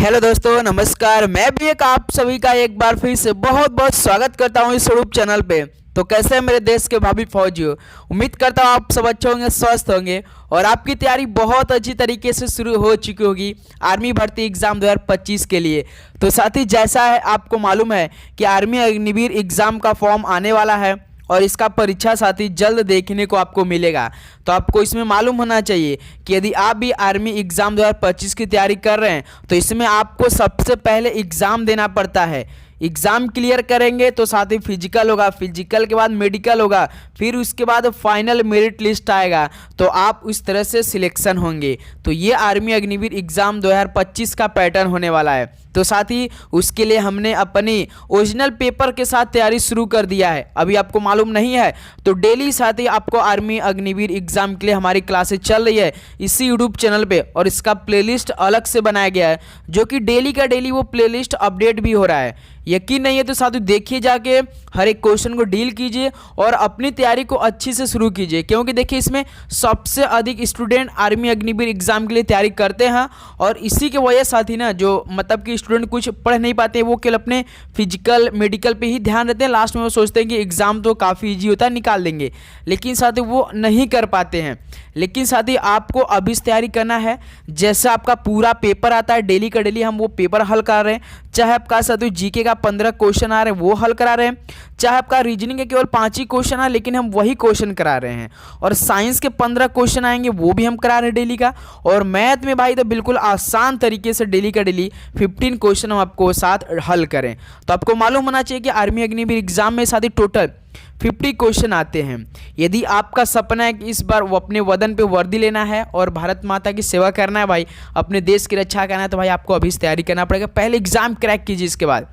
Hello दोस्तों, नमस्कार। मैं भी एक आप सभी का एक बार फिर से बहुत बहुत स्वागत करता हूं इस यूट्यूब चैनल पे। तो कैसे हैं मेरे देश के भावी फौजियों? उम्मीद करता हूं आप सब अच्छे होंगे, स्वस्थ होंगे और आपकी तैयारी बहुत अच्छी तरीके से शुरू हो चुकी होगी आर्मी भर्ती एग्जाम 2025 के लिए। तो साथ ही जैसा है आपको मालूम है कि आर्मी अग्निवीर एग्जाम का फॉर्म आने वाला है और इसका परीक्षा साथी जल्द देखने को आपको मिलेगा। तो आपको इसमें मालूम होना चाहिए कि यदि आप भी आर्मी एग्ज़ाम 2025 की तैयारी कर रहे हैं तो इसमें आपको सबसे पहले एग्ज़ाम देना पड़ता है। एग्ज़ाम क्लियर करेंगे तो साथ ही फिजिकल होगा, फिजिकल के बाद मेडिकल होगा, फिर उसके बाद फाइनल मेरिट लिस्ट आएगा, तो आप उस तरह से सिलेक्शन होंगे। तो ये आर्मी अग्निवीर एग्ज़ाम 2025 का पैटर्न होने वाला है। तो साथ ही उसके लिए हमने अपनी ओरिजिनल पेपर के साथ तैयारी शुरू कर दिया है। अभी आपको मालूम नहीं है तो डेली साथ ही आपको आर्मी अग्निवीर एग्ज़ाम के लिए हमारी क्लासेस चल रही है इसी यूट्यूब चैनल पे, और इसका प्लेलिस्ट अलग से बनाया गया है जो कि डेली का डेली वो प्लेलिस्ट अपडेट भी हो रहा है। यकीन नहीं है तो साथियों देखिए, जाके हर एक क्वेश्चन को डील कीजिए और अपनी तैयारी को अच्छी से शुरू कीजिए, क्योंकि देखिए इसमें सबसे अधिक स्टूडेंट आर्मी अग्निवीर एग्जाम के लिए तैयारी करते हैं। और इसी के वजह साथ ही ना जो मतलब कि स्टूडेंट कुछ पढ़ नहीं पाते, वो केवल अपने फिजिकल मेडिकल पे ही ध्यान देते हैं। लास्ट में वो सोचते हैं कि एग्ज़ाम तो काफ़ी ईजी होता है, निकाल देंगे, लेकिन साथ ही वो नहीं कर पाते हैं। लेकिन साथ ही आपको अभी से तैयारी करना है। जैसे आपका पूरा पेपर आता है डेली का डेली हम वो पेपर हल कर रहे हैं, चाहे आपका साथ ही जीके का 15 क्वेश्चन आ रहे हैं वो हल करा रहे हैं, चाहे आपका रीजनिंग के केवल 5 ही क्वेश्चन आ लेकिन हम वही क्वेश्चन करा रहे हैं, और साइंस के 15 क्वेश्चन आएंगे वो भी हम करा रहे हैं डेली का। और मैथ में भाई तो बिल्कुल आसान तरीके से डेली का डेली 15 क्वेश्चन हम आपको साथ हल करें। तो आपको मालूम होना चाहिए कि आर्मी अग्निवीर एग्जाम में साथ ही टोटल 50 क्वेश्चन आते हैं। यदि आपका सपना है कि इस बार वो अपने वतन पे वर्दी लेना है और भारत माता की सेवा करना है भाई, अपने देश की रक्षा करना है, तो भाई आपको अभी से तैयारी करना पड़ेगा। पहले एग्जाम क्रैक कीजिए, उसके बाद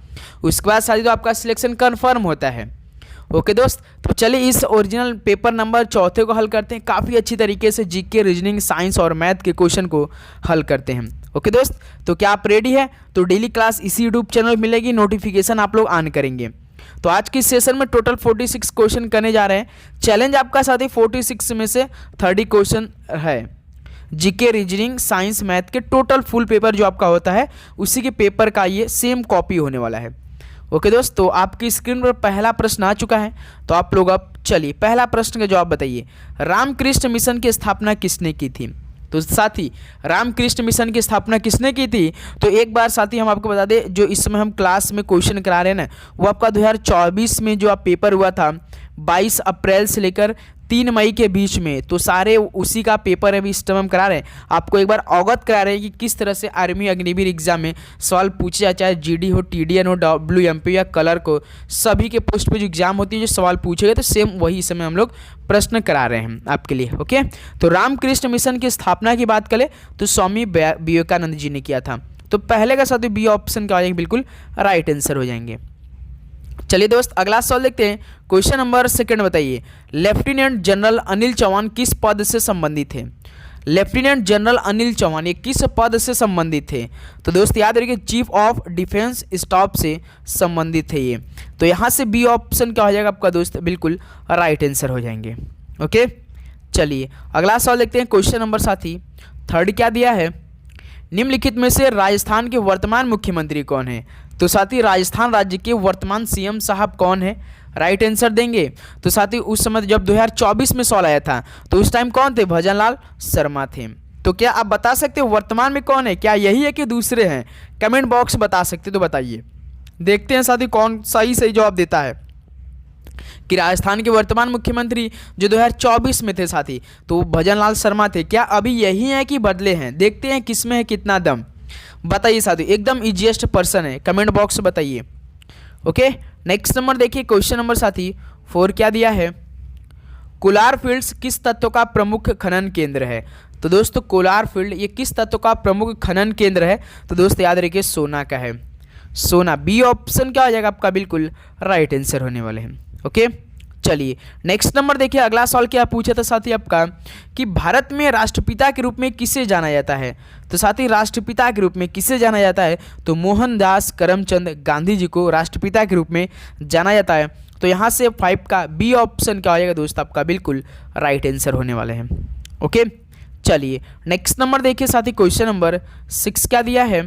साथ ही तो आपका सिलेक्शन कन्फर्म होता है। ओके दोस्त, तो चलिए इस ओरिजिनल पेपर नंबर 4 को हल करते हैं। काफ़ी अच्छी तरीके से जीके, रीजनिंग, साइंस और मैथ के क्वेश्चन को हल करते हैं। ओके दोस्त, तो क्या आप रेडी है? तो डेली क्लास इसी यूट्यूब चैनल में मिलेगी, नोटिफिकेशन आप लोग ऑन करेंगे। तो आज की सेशन में टोटल 46 क्वेश्चन करने जा रहे हैं। चैलेंज आपका साथ ही 46 में से 30 क्वेश्चन है। जीके, रीजनिंग, साइंस, मैथ के टोटल फुल पेपर जो आपका होता है उसी के पेपर का ये सेम कॉपी होने वाला है। ओके दोस्त, तो आपकी स्क्रीन पर पहला प्रश्न आ चुका है। तो आप लोग अब चलिए पहला प्रश्न का जवाब बताइए। रामकृष्ण मिशन की स्थापना किसने की थी? तो साथी रामकृष्ण मिशन की स्थापना किसने की थी? तो एक बार साथी हम आपको बता दें, जो इस समय हम क्लास में क्वेश्चन करा रहे हैं ना, वो आपका 2024 में जो आप पेपर हुआ था 22 अप्रैल से लेकर 3 मई के बीच में, तो सारे उसी का पेपर अभी इस टाइम हम करा रहे हैं। आपको एक बार अवगत करा रहे हैं कि किस तरह से आर्मी अग्निवीर एग्जाम में सवाल पूछे जाए, चाहे जीडी हो, टीडीएन हो, WMP या कलर को, सभी के पोस्ट पे जो एग्जाम होती है जो सवाल पूछे गए, तो सेम वही समय हम लोग प्रश्न करा रहे हैं आपके लिए। ओके, तो रामकृष्ण मिशन की स्थापना की बात करें तो स्वामी विवेकानंद जी ने किया था। तो पहले का साथ बी ऑप्शन क्या हो जाएंगे, बिल्कुल राइट आंसर हो जाएंगे। चलिए दोस्त अगला सवाल देखते हैं। क्वेश्चन नंबर 2 बताइए, लेफ्टिनेंट जनरल अनिल चौहान किस पद से संबंधित थे? लेफ्टिनेंट जनरल अनिल चौहान ये किस पद से संबंधित थे? तो दोस्त याद रखिए, चीफ ऑफ डिफेंस स्टाफ से संबंधित थे ये। तो यहाँ से बी ऑप्शन क्या हो जाएगा आपका दोस्त, बिल्कुल राइट आंसर हो जाएंगे। ओके, चलिए अगला सवाल देखते हैं। क्वेश्चन नंबर 3 क्या दिया है? निम्नलिखित में से राजस्थान के वर्तमान मुख्यमंत्री कौन है? तो साथी राजस्थान राज्य के वर्तमान सीएम साहब कौन है? राइट आंसर देंगे। तो साथी उस समय जब 2024 में सवाल आया था तो उस टाइम कौन थे? भजनलाल शर्मा थे। तो क्या आप बता सकते हो वर्तमान में कौन है? क्या यही है कि दूसरे हैं? कमेंट बॉक्स बता सकते तो बताइए। देखते हैं साथी कौन सही जवाब देता है कि राजस्थान के वर्तमान मुख्यमंत्री जो 2024 में थे साथी, तो भजनलाल शर्मा थे। क्या अभी यही है कि बदले हैं? देखते हैं किसमें है कितना दम। बताइए साथी, एकदम इजीएस्ट पर्सन है, कमेंट बॉक्स बताइए। ओके, नेक्स्ट नंबर देखिए। क्वेश्चन नंबर 4 क्या दिया है? कोलार फील्ड्स किस तत्व का प्रमुख खनन केंद्र है? तो दोस्तों कोलार फील्ड ये किस तत्व का प्रमुख खनन केंद्र है? तो दोस्त याद रखिए सोना का है, सोना। बी ऑप्शन क्या हो जाएगा आपका, बिल्कुल राइट आंसर होने वाले हैं। ओके, चलिए नेक्स्ट नंबर देखिए। अगला सवाल क्या पूछा था साथी आपका कि भारत में राष्ट्रपिता के रूप में किसे जाना जाता है? तो साथी राष्ट्रपिता के रूप में किसे जाना जाता है? तो मोहनदास करमचंद गांधी जी को राष्ट्रपिता के रूप में जाना जाता है। तो यहाँ से 5 का बी ऑप्शन क्या हो जाएगा दोस्त आपका, बिल्कुल राइट आंसर होने वाले हैं। ओके, चलिए नेक्स्ट नंबर देखिए साथी। क्वेश्चन नंबर 6 क्या दिया है?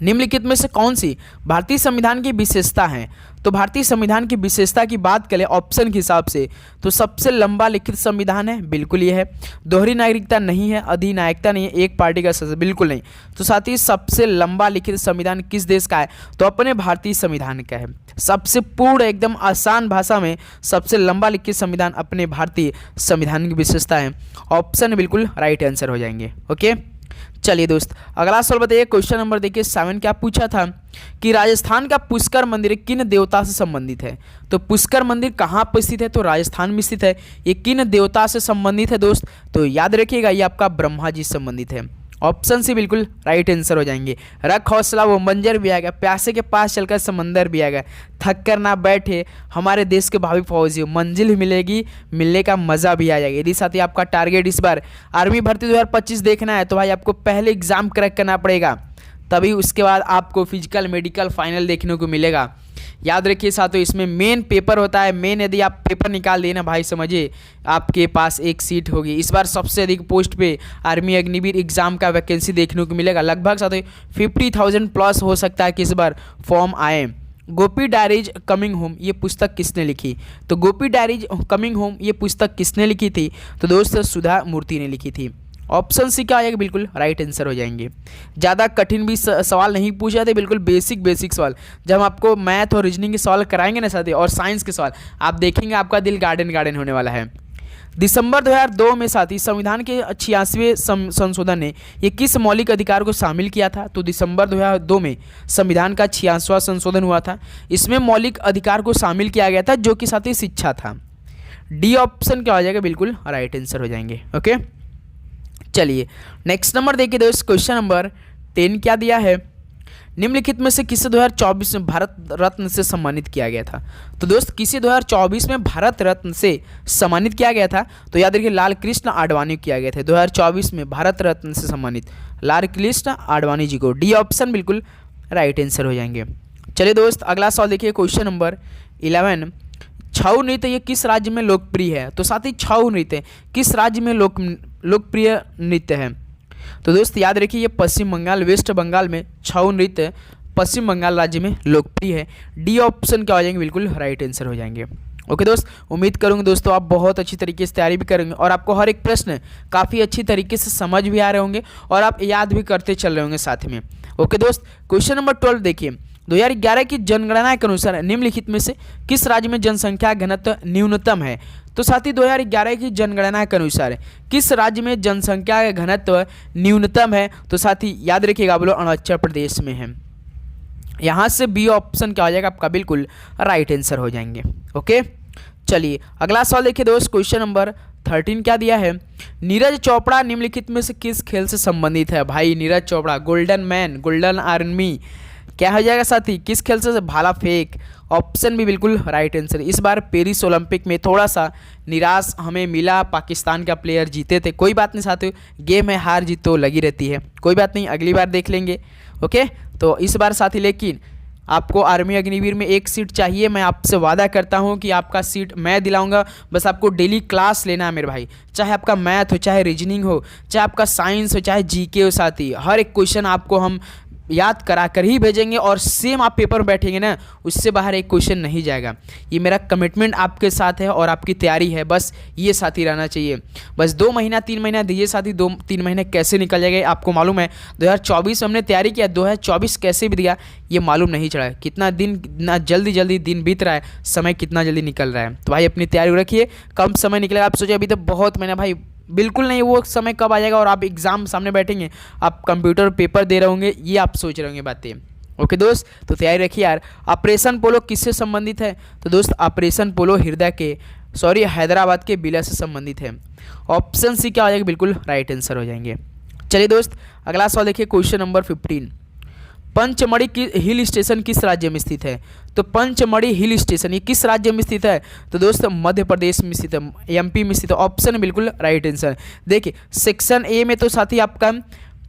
निम्नलिखित में से कौन सी भारतीय संविधान की विशेषता है? तो भारतीय संविधान की विशेषता की बात करें ऑप्शन के हिसाब से तो सबसे लंबा लिखित संविधान है, बिल्कुल ये है। दोहरी नागरिकता नहीं है, अधिनायकता नहीं है, एक पार्टी का सदस्य, बिल्कुल नहीं। तो साथ ही सबसे लंबा लिखित संविधान किस देश का है? तो अपने भारतीय संविधान का है। सबसे पूर्ण एकदम आसान भाषा में सबसे लंबा लिखित संविधान अपने भारतीय संविधान की विशेषता है। ऑप्शन बिल्कुल राइट आंसर हो जाएंगे। ओके, चलिए दोस्त अगला सवाल बताइए। क्वेश्चन नंबर देखिए 7 क्या पूछा था कि राजस्थान का पुष्कर मंदिर किन देवता से संबंधित है? तो पुष्कर मंदिर कहाँ पर स्थित है? तो राजस्थान में स्थित है। ये किन देवता से संबंधित है दोस्त? तो याद रखिएगा ये आपका ब्रह्मा जी से संबंधित है। ऑप्शन सी बिल्कुल राइट आंसर हो जाएंगे। रख हौसला वो मंजर भी आएगा, प्यासे के पास चलकर समंदर भी आएगा, थक कर ना बैठे हमारे देश के भावी फौजी, मंजिल मिलेगी मिलने का मज़ा भी आ जाएगा। यदि साथ ही आपका टारगेट इस बार आर्मी भर्ती 2025 देखना है तो भाई आपको पहले एग्जाम क्रैक करना पड़ेगा, तभी उसके बाद आपको फिजिकल मेडिकल फाइनल देखने को मिलेगा। याद रखिए साथियों इसमें मेन पेपर होता है। मेन यदि आप पेपर निकाल देना भाई समझिए आपके पास एक सीट होगी। इस बार सबसे अधिक पोस्ट पे आर्मी अग्निवीर एग्जाम का वैकेंसी देखने को मिलेगा। लगभग साथियों 50,000 प्लस हो सकता है कि इस बार फॉर्म आए। गोपी डायरीज कमिंग होम ये पुस्तक किसने लिखी? तो गोपी डायरीज कमिंग होम ये पुस्तक किसने लिखी थी? तो दोस्त सुधा मूर्ति ने लिखी थी। ऑप्शन सी क्या आएगा? बिल्कुल राइट आंसर हो जाएंगे। ज़्यादा कठिन भी सवाल नहीं पूछे जाते, बिल्कुल बेसिक सवाल। जब हम आपको मैथ और रीजनिंग के सवाल कराएंगे ना साथी और साइंस के सवाल, आप देखेंगे आपका दिल गार्डन होने वाला है। दिसंबर 2002 में साथी संविधान के 86वें संशोधन ने ये किस मौलिक अधिकार को शामिल किया था? तो दिसंबर 2002 में संविधान का 86वां संशोधन हुआ था। इसमें मौलिक अधिकार को शामिल किया गया था जो कि साथी शिक्षा था। डी ऑप्शन क्या हो जाएगा? बिल्कुल राइट आंसर हो जाएंगे। ओके, चलिए नेक्स्ट नंबर देखिए दोस्त। क्वेश्चन नंबर 10 क्या दिया है? निम्नलिखित में से किसे 2024 में भारत रत्न से सम्मानित किया गया था? तो दोस्त किसे 2024 में भारत रत्न से सम्मानित किया गया था? तो याद रखिए लाल कृष्ण आडवाणी किया गया था 2024 में भारत रत्न से सम्मानित लाल कृष्ण आडवाणी जी को। डी ऑप्शन बिल्कुल राइट आंसर हो जाएंगे। चलिए दोस्त अगला सवाल देखिए। क्वेश्चन नंबर 11 छऊ नृत्य ये किस राज्य में लोकप्रिय है? तो साथ ही छऊ नृत्य किस राज्य में लोकप्रिय नृत्य है? तो दोस्त याद रखिए ये पश्चिम बंगाल वेस्ट बंगाल में छऊ नृत्य पश्चिम बंगाल राज्य में लोकप्रिय है। डी ऑप्शन क्या हो जाएंगे? बिल्कुल राइट आंसर हो जाएंगे। ओके दोस्त, उम्मीद करूंगा दोस्तों आप बहुत अच्छी तरीके से तैयारी भी करेंगे और आपको हर एक प्रश्न काफ़ी अच्छी तरीके से समझ भी आ रहे होंगे और आप याद भी करते चल रहे होंगे साथ में। ओके दोस्त, क्वेश्चन नंबर 12 देखिए। 2011 की जनगणना के अनुसार निम्नलिखित में से किस राज्य में जनसंख्या घनत्व न्यूनतम है? तो साथ ही 2011 की जनगणना के अनुसार किस राज्य में जनसंख्या का घनत्व न्यूनतम है? तो साथ ही याद रखिएगा आप लोग अरुणाचल प्रदेश में है। यहाँ से बी ऑप्शन क्या हो जाएगा आपका? बिल्कुल राइट आंसर हो जाएंगे। ओके, चलिए अगला सवाल देखिए दोस्त। क्वेश्चन नंबर 13 क्या दिया है? नीरज चोपड़ा निम्नलिखित में से किस खेल से संबंधित है? भाई Neeraj Chopra golden man, golden army क्या हो जाएगा साथी? किस खेल से? भाला फेंक। ऑप्शन भी बिल्कुल राइट आंसर। इस बार पेरिस ओलंपिक में थोड़ा सा निराश हमें मिला, पाकिस्तान का प्लेयर जीते थे। कोई बात नहीं साथियों, गेम है हार जीत तो लगी रहती है, कोई बात नहीं अगली बार देख लेंगे। ओके, तो इस बार साथी लेकिन आपको आर्मी अग्निवीर में एक सीट चाहिए। मैं आपसे वादा करता हूं कि आपका सीट मैं दिलाऊंगा। बस आपको डेली क्लास लेना है मेरे भाई, चाहे आपका मैथ हो, चाहे रीजनिंग हो, चाहे आपका साइंस हो, चाहे जीके हो साथी। हर एक क्वेश्चन आपको हम याद करा कर ही भेजेंगे और सेम आप पेपर में बैठेंगे ना उससे बाहर एक क्वेश्चन नहीं जाएगा। ये मेरा कमिटमेंट आपके साथ है और आपकी तैयारी है, बस ये साथी रहना चाहिए। बस 2 महीना 3 महीना दीजिए साथी, 2-3 महीने कैसे निकल जाएगा आपको मालूम है। 2024 में हमने तैयारी किया, 2024 कैसे भी दिया ये मालूम नहीं चला। कितना दिन ना जल्दी दिन बीत रहा है, समय कितना जल्दी निकल रहा है। तो भाई अपनी तैयारी रखिए, कम समय निकलेगा। आप सोचिए अभी तो बहुत महीना भाई, बिल्कुल नहीं वो समय कब आ जाएगा और आप एग्जाम सामने बैठेंगे, आप कंप्यूटर पेपर दे रहे होंगे, ये आप सोच रहे होंगे बातें। ओके दोस्त, तो तैयारी रखिए यार। ऑपरेशन पोलो किससे संबंधित है? तो दोस्त ऑपरेशन पोलो हैदराबाद के बिला से संबंधित है। ऑप्शन सी क्या हो जाएगा? बिल्कुल राइट आंसर हो जाएंगे। चलिए दोस्त अगला सवाल देखिए। क्वेश्चन नंबर 15 पंचमढ़ी की हिल स्टेशन किस राज्य में स्थित है? तो पंचमढ़ी हिल स्टेशन ये किस राज्य में स्थित है? तो दोस्त मध्य प्रदेश में स्थित है, एमपी में स्थित है। ऑप्शन बिल्कुल राइट आंसर। देखिए सेक्शन ए में तो साथी आपका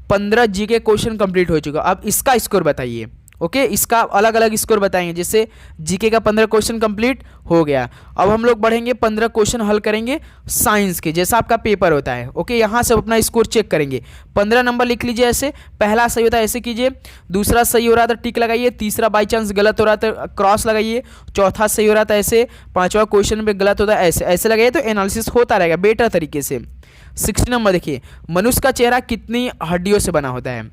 15 जीके क्वेश्चन कंप्लीट हो चुका। अब इसका स्कोर बताइए। ओके, इसका अलग अलग स्कोर बताएंगे। जैसे जीके का 15 क्वेश्चन कंप्लीट हो गया। अब हम लोग बढ़ेंगे, 15 क्वेश्चन हल करेंगे साइंस के, जैसा आपका पेपर होता है। ओके, यहाँ से अपना स्कोर चेक करेंगे। 15 नंबर लिख लीजिए ऐसे, पहला सही होता है ऐसे कीजिए, दूसरा सही हो रहा था टिक लगाइए, तीसरा बाई चांस गलत हो रहा था क्रॉस लगाइए, चौथा सही हो रहा था ऐसे, पांचवा क्वेश्चन पे गलत होता है ऐसे ऐसे लगाइए, तो एनालिसिस होता रहेगा बेटर तरीके से। 60 नंबर देखिए, मनुष्य का चेहरा कितनी हड्डियों से बना होता है?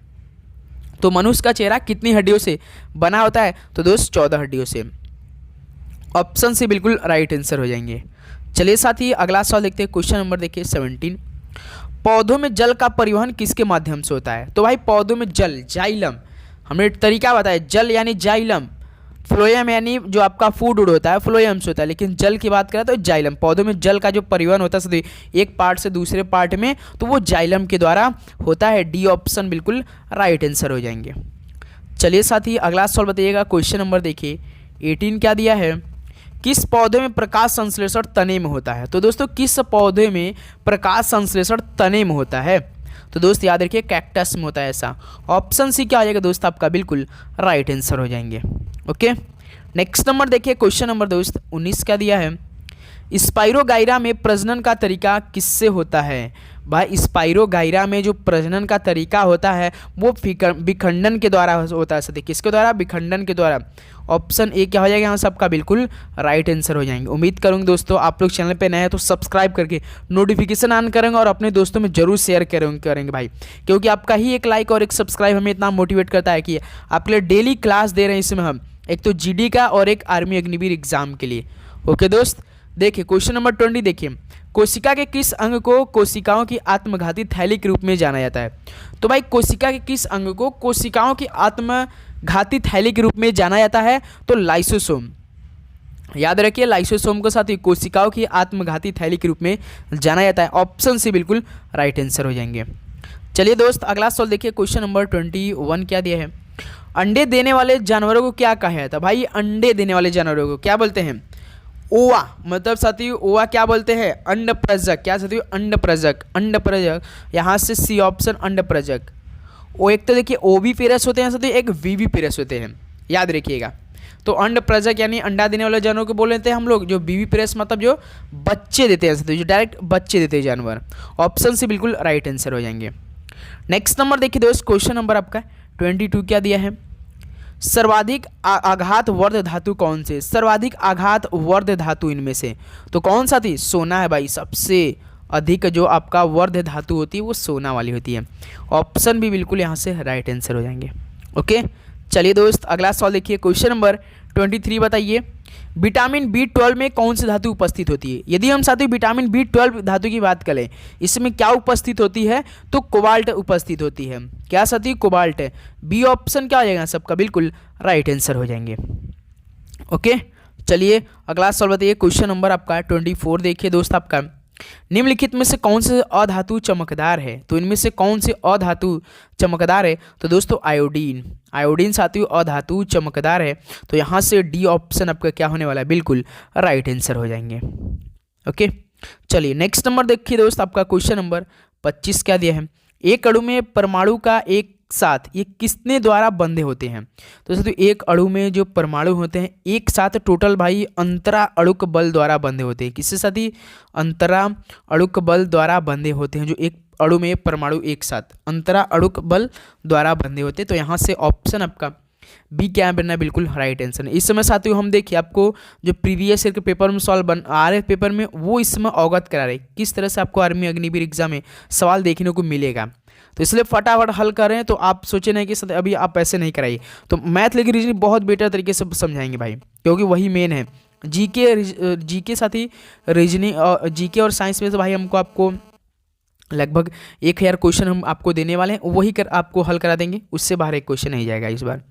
तो मनुष्य का चेहरा कितनी हड्डियों से बना होता है? तो दोस्त 14 हड्डियों से। ऑप्शन से बिल्कुल राइट आंसर हो जाएंगे। चलिए साथी अगला सवाल देखते हैं। क्वेश्चन नंबर देखिए 17, पौधों में जल का परिवहन किसके माध्यम से होता है? तो भाई पौधों में जल, जाइलम, हमने तरीका बताया। जल यानी जाइलम, फ्लोएम यानी जो आपका फूड उड होता है फ्लोएम से होता है, लेकिन जल की बात करें तो जाइलम। पौधों में जल का जो परिवहन होता है एक पार्ट से दूसरे पार्ट में, तो वो जाइलम के द्वारा होता है। डी ऑप्शन बिल्कुल राइट आंसर हो जाएंगे। चलिए साथी अगला सवाल बताइएगा। क्वेश्चन नंबर देखिए 18 क्या दिया है, किस पौधे में प्रकाश संश्लेषण तने में होता है? तो दोस्तों किस पौधे में प्रकाश संश्लेषण तने में होता है? तो दोस्त याद रखिए कैक्टस में होता है ऐसा। ऑप्शन सी क्या आ जाएगा दोस्त आपका बिल्कुल राइट आंसर हो जाएंगे। ओके, नेक्स्ट नंबर देखिए। क्वेश्चन नंबर दोस्त 19 क्या दिया है, स्पाइरोगाइरा में प्रजनन का तरीका किससे होता है? भाई स्पाइरोगाइरा में जो प्रजनन का तरीका होता है वो विखंडन के द्वारा होता है। सदी किसके द्वारा? विखंडन के द्वारा। ऑप्शन ए क्या हो जाएगा यहाँ सबका बिल्कुल राइट आंसर हो जाएंगे। उम्मीद करूँगा दोस्तों आप लोग चैनल पे नए हैं तो सब्सक्राइब करके नोटिफिकेशन ऑन करेंगे और अपने दोस्तों में जरूर शेयर करेंगे भाई, क्योंकि आपका ही एक लाइक और एक सब्सक्राइब हमें इतना मोटिवेट करता है कि आपके लिए डेली क्लास दे रहे हैं इसमें हम, एक तो जीडी का और एक आर्मी अग्निवीर एग्जाम के लिए। ओके दोस्त, देखिए क्वेश्चन नंबर 20 देखिए, कोशिका के किस अंग को कोशिकाओं की आत्मघाती थैली के रूप में जाना जाता है? तो भाई कोशिका के किस अंग को कोशिकाओं की आत्मघाती थैली के रूप में जाना जाता है? तो लाइसोसोम। याद रखिए लाइसोसोम को साथ ही कोशिकाओं की आत्मघाती थैली के रूप में जाना जाता है। ऑप्शन से बिल्कुल राइट आंसर हो जाएंगे। चलिए दोस्त अगला सवाल देखिए। क्वेश्चन नंबर 21 क्या दिया है, अंडे देने वाले जानवरों को क्या कहा जाता है? भाई अंडे देने वाले जानवरों को क्या बोलते हैं? ओवा, मतलब साथी ओवा क्या बोलते हैं? अंड प्रजक। क्या साथी? अंड प्रजक, अंड प्रजक। यहाँ से सी ऑप्शन अंड प्रजक। वो एक तो देखिए ओवी पेरस होते हैं साथी, एक वीवी पेरस होते हैं, याद रखिएगा। तो अंड प्रजक यानी अंडा देने वाले जानवरों को बोल लेते हैं हम लोग, जो वीवी पेरस मतलब जो बच्चे देते हैं साथी, जो डायरेक्ट बच्चे देते हैं जानवर। ऑप्शन से बिल्कुल राइट आंसर हो जाएंगे। नेक्स्ट नंबर देखिए दोस्त, क्वेश्चन नंबर आपका 22 क्या दिया है, सर्वाधिक आघात वर्ध धातु कौन से? सर्वाधिक आघात वर्ध धातु इनमें से तो कौन सा थी? सोना है भाई, सबसे अधिक जो आपका वर्ध धातु होती है वो सोना वाली होती है। ऑप्शन भी बिल्कुल यहाँ से राइट आंसर हो जाएंगे। ओके, चलिए दोस्त अगला सवाल देखिए। क्वेश्चन नंबर 23 बताइए, विटामिन B12 में कौन सी धातु उपस्थित होती है? यदि हम साथियों विटामिन B12 धातु की बात करें, इसमें क्या उपस्थित होती है? तो कोबाल्ट उपस्थित होती है। क्या साथी? कोबाल्ट है। बी ऑप्शन क्या हो जाएगा सबका बिल्कुल राइट आंसर हो जाएंगे। ओके, चलिए अगला सवाल बताइए। क्वेश्चन नंबर आपका 24 देखिए दोस्त आपका, निम्नलिखित में से कौन से अधातु चमकदार है? तो इनमें से कौन से अधातु चमकदार है? तो दोस्तों आयोडीन। आयोडीन साथियों अधातु चमकदार है, तो यहाँ से डी ऑप्शन आपका क्या होने वाला है? बिल्कुल राइट आंसर हो जाएंगे। ओके, चलिए नेक्स्ट नंबर देखिए दोस्त आपका क्वेश्चन नंबर 25 क्या दिया है, एक अणु में परमाणु का एक साथ ये किसने द्वारा बंधे होते हैं? तो साथियों एक अणु में जो परमाणु होते हैं एक साथ टोटल भाई अंतरा अणुक बल द्वारा बंधे होते हैं। किससे साथी? अंतरा अणुक बल द्वारा बंधे होते हैं। जो एक अणु में परमाणु एक साथ अंतरा अणुक बल द्वारा बंधे होते हैं, तो यहाँ से ऑप्शन आपका बी क्या बनना है? बिल्कुल राइट आंसर है। इस समय साथियों हम देखिए आपको जो प्रीवियस ईयर के पेपर में सवाल आ रहे पेपर में वो इस समय अवगत करा रहे किस तरह से आपको आर्मी अग्निवीर एग्जाम में सवाल देखने को मिलेगा, तो इसलिए फटाफट हल कर रहे हैं। तो आप सोचे नहीं कि अभी आप ऐसे नहीं कराइए, तो मैथ लेकिन रीजनिंग बहुत बेटर तरीके से समझाएंगे भाई, क्योंकि वही मेन है। जीके साथ ही रीजनिंग जीके और साइंस में तो भाई हमको आपको लगभग 1000 क्वेश्चन हम आपको देने वाले हैं, वही कर आपको हल करा देंगे, उससे बाहर एक क्वेश्चन नहीं जाएगा इस बार।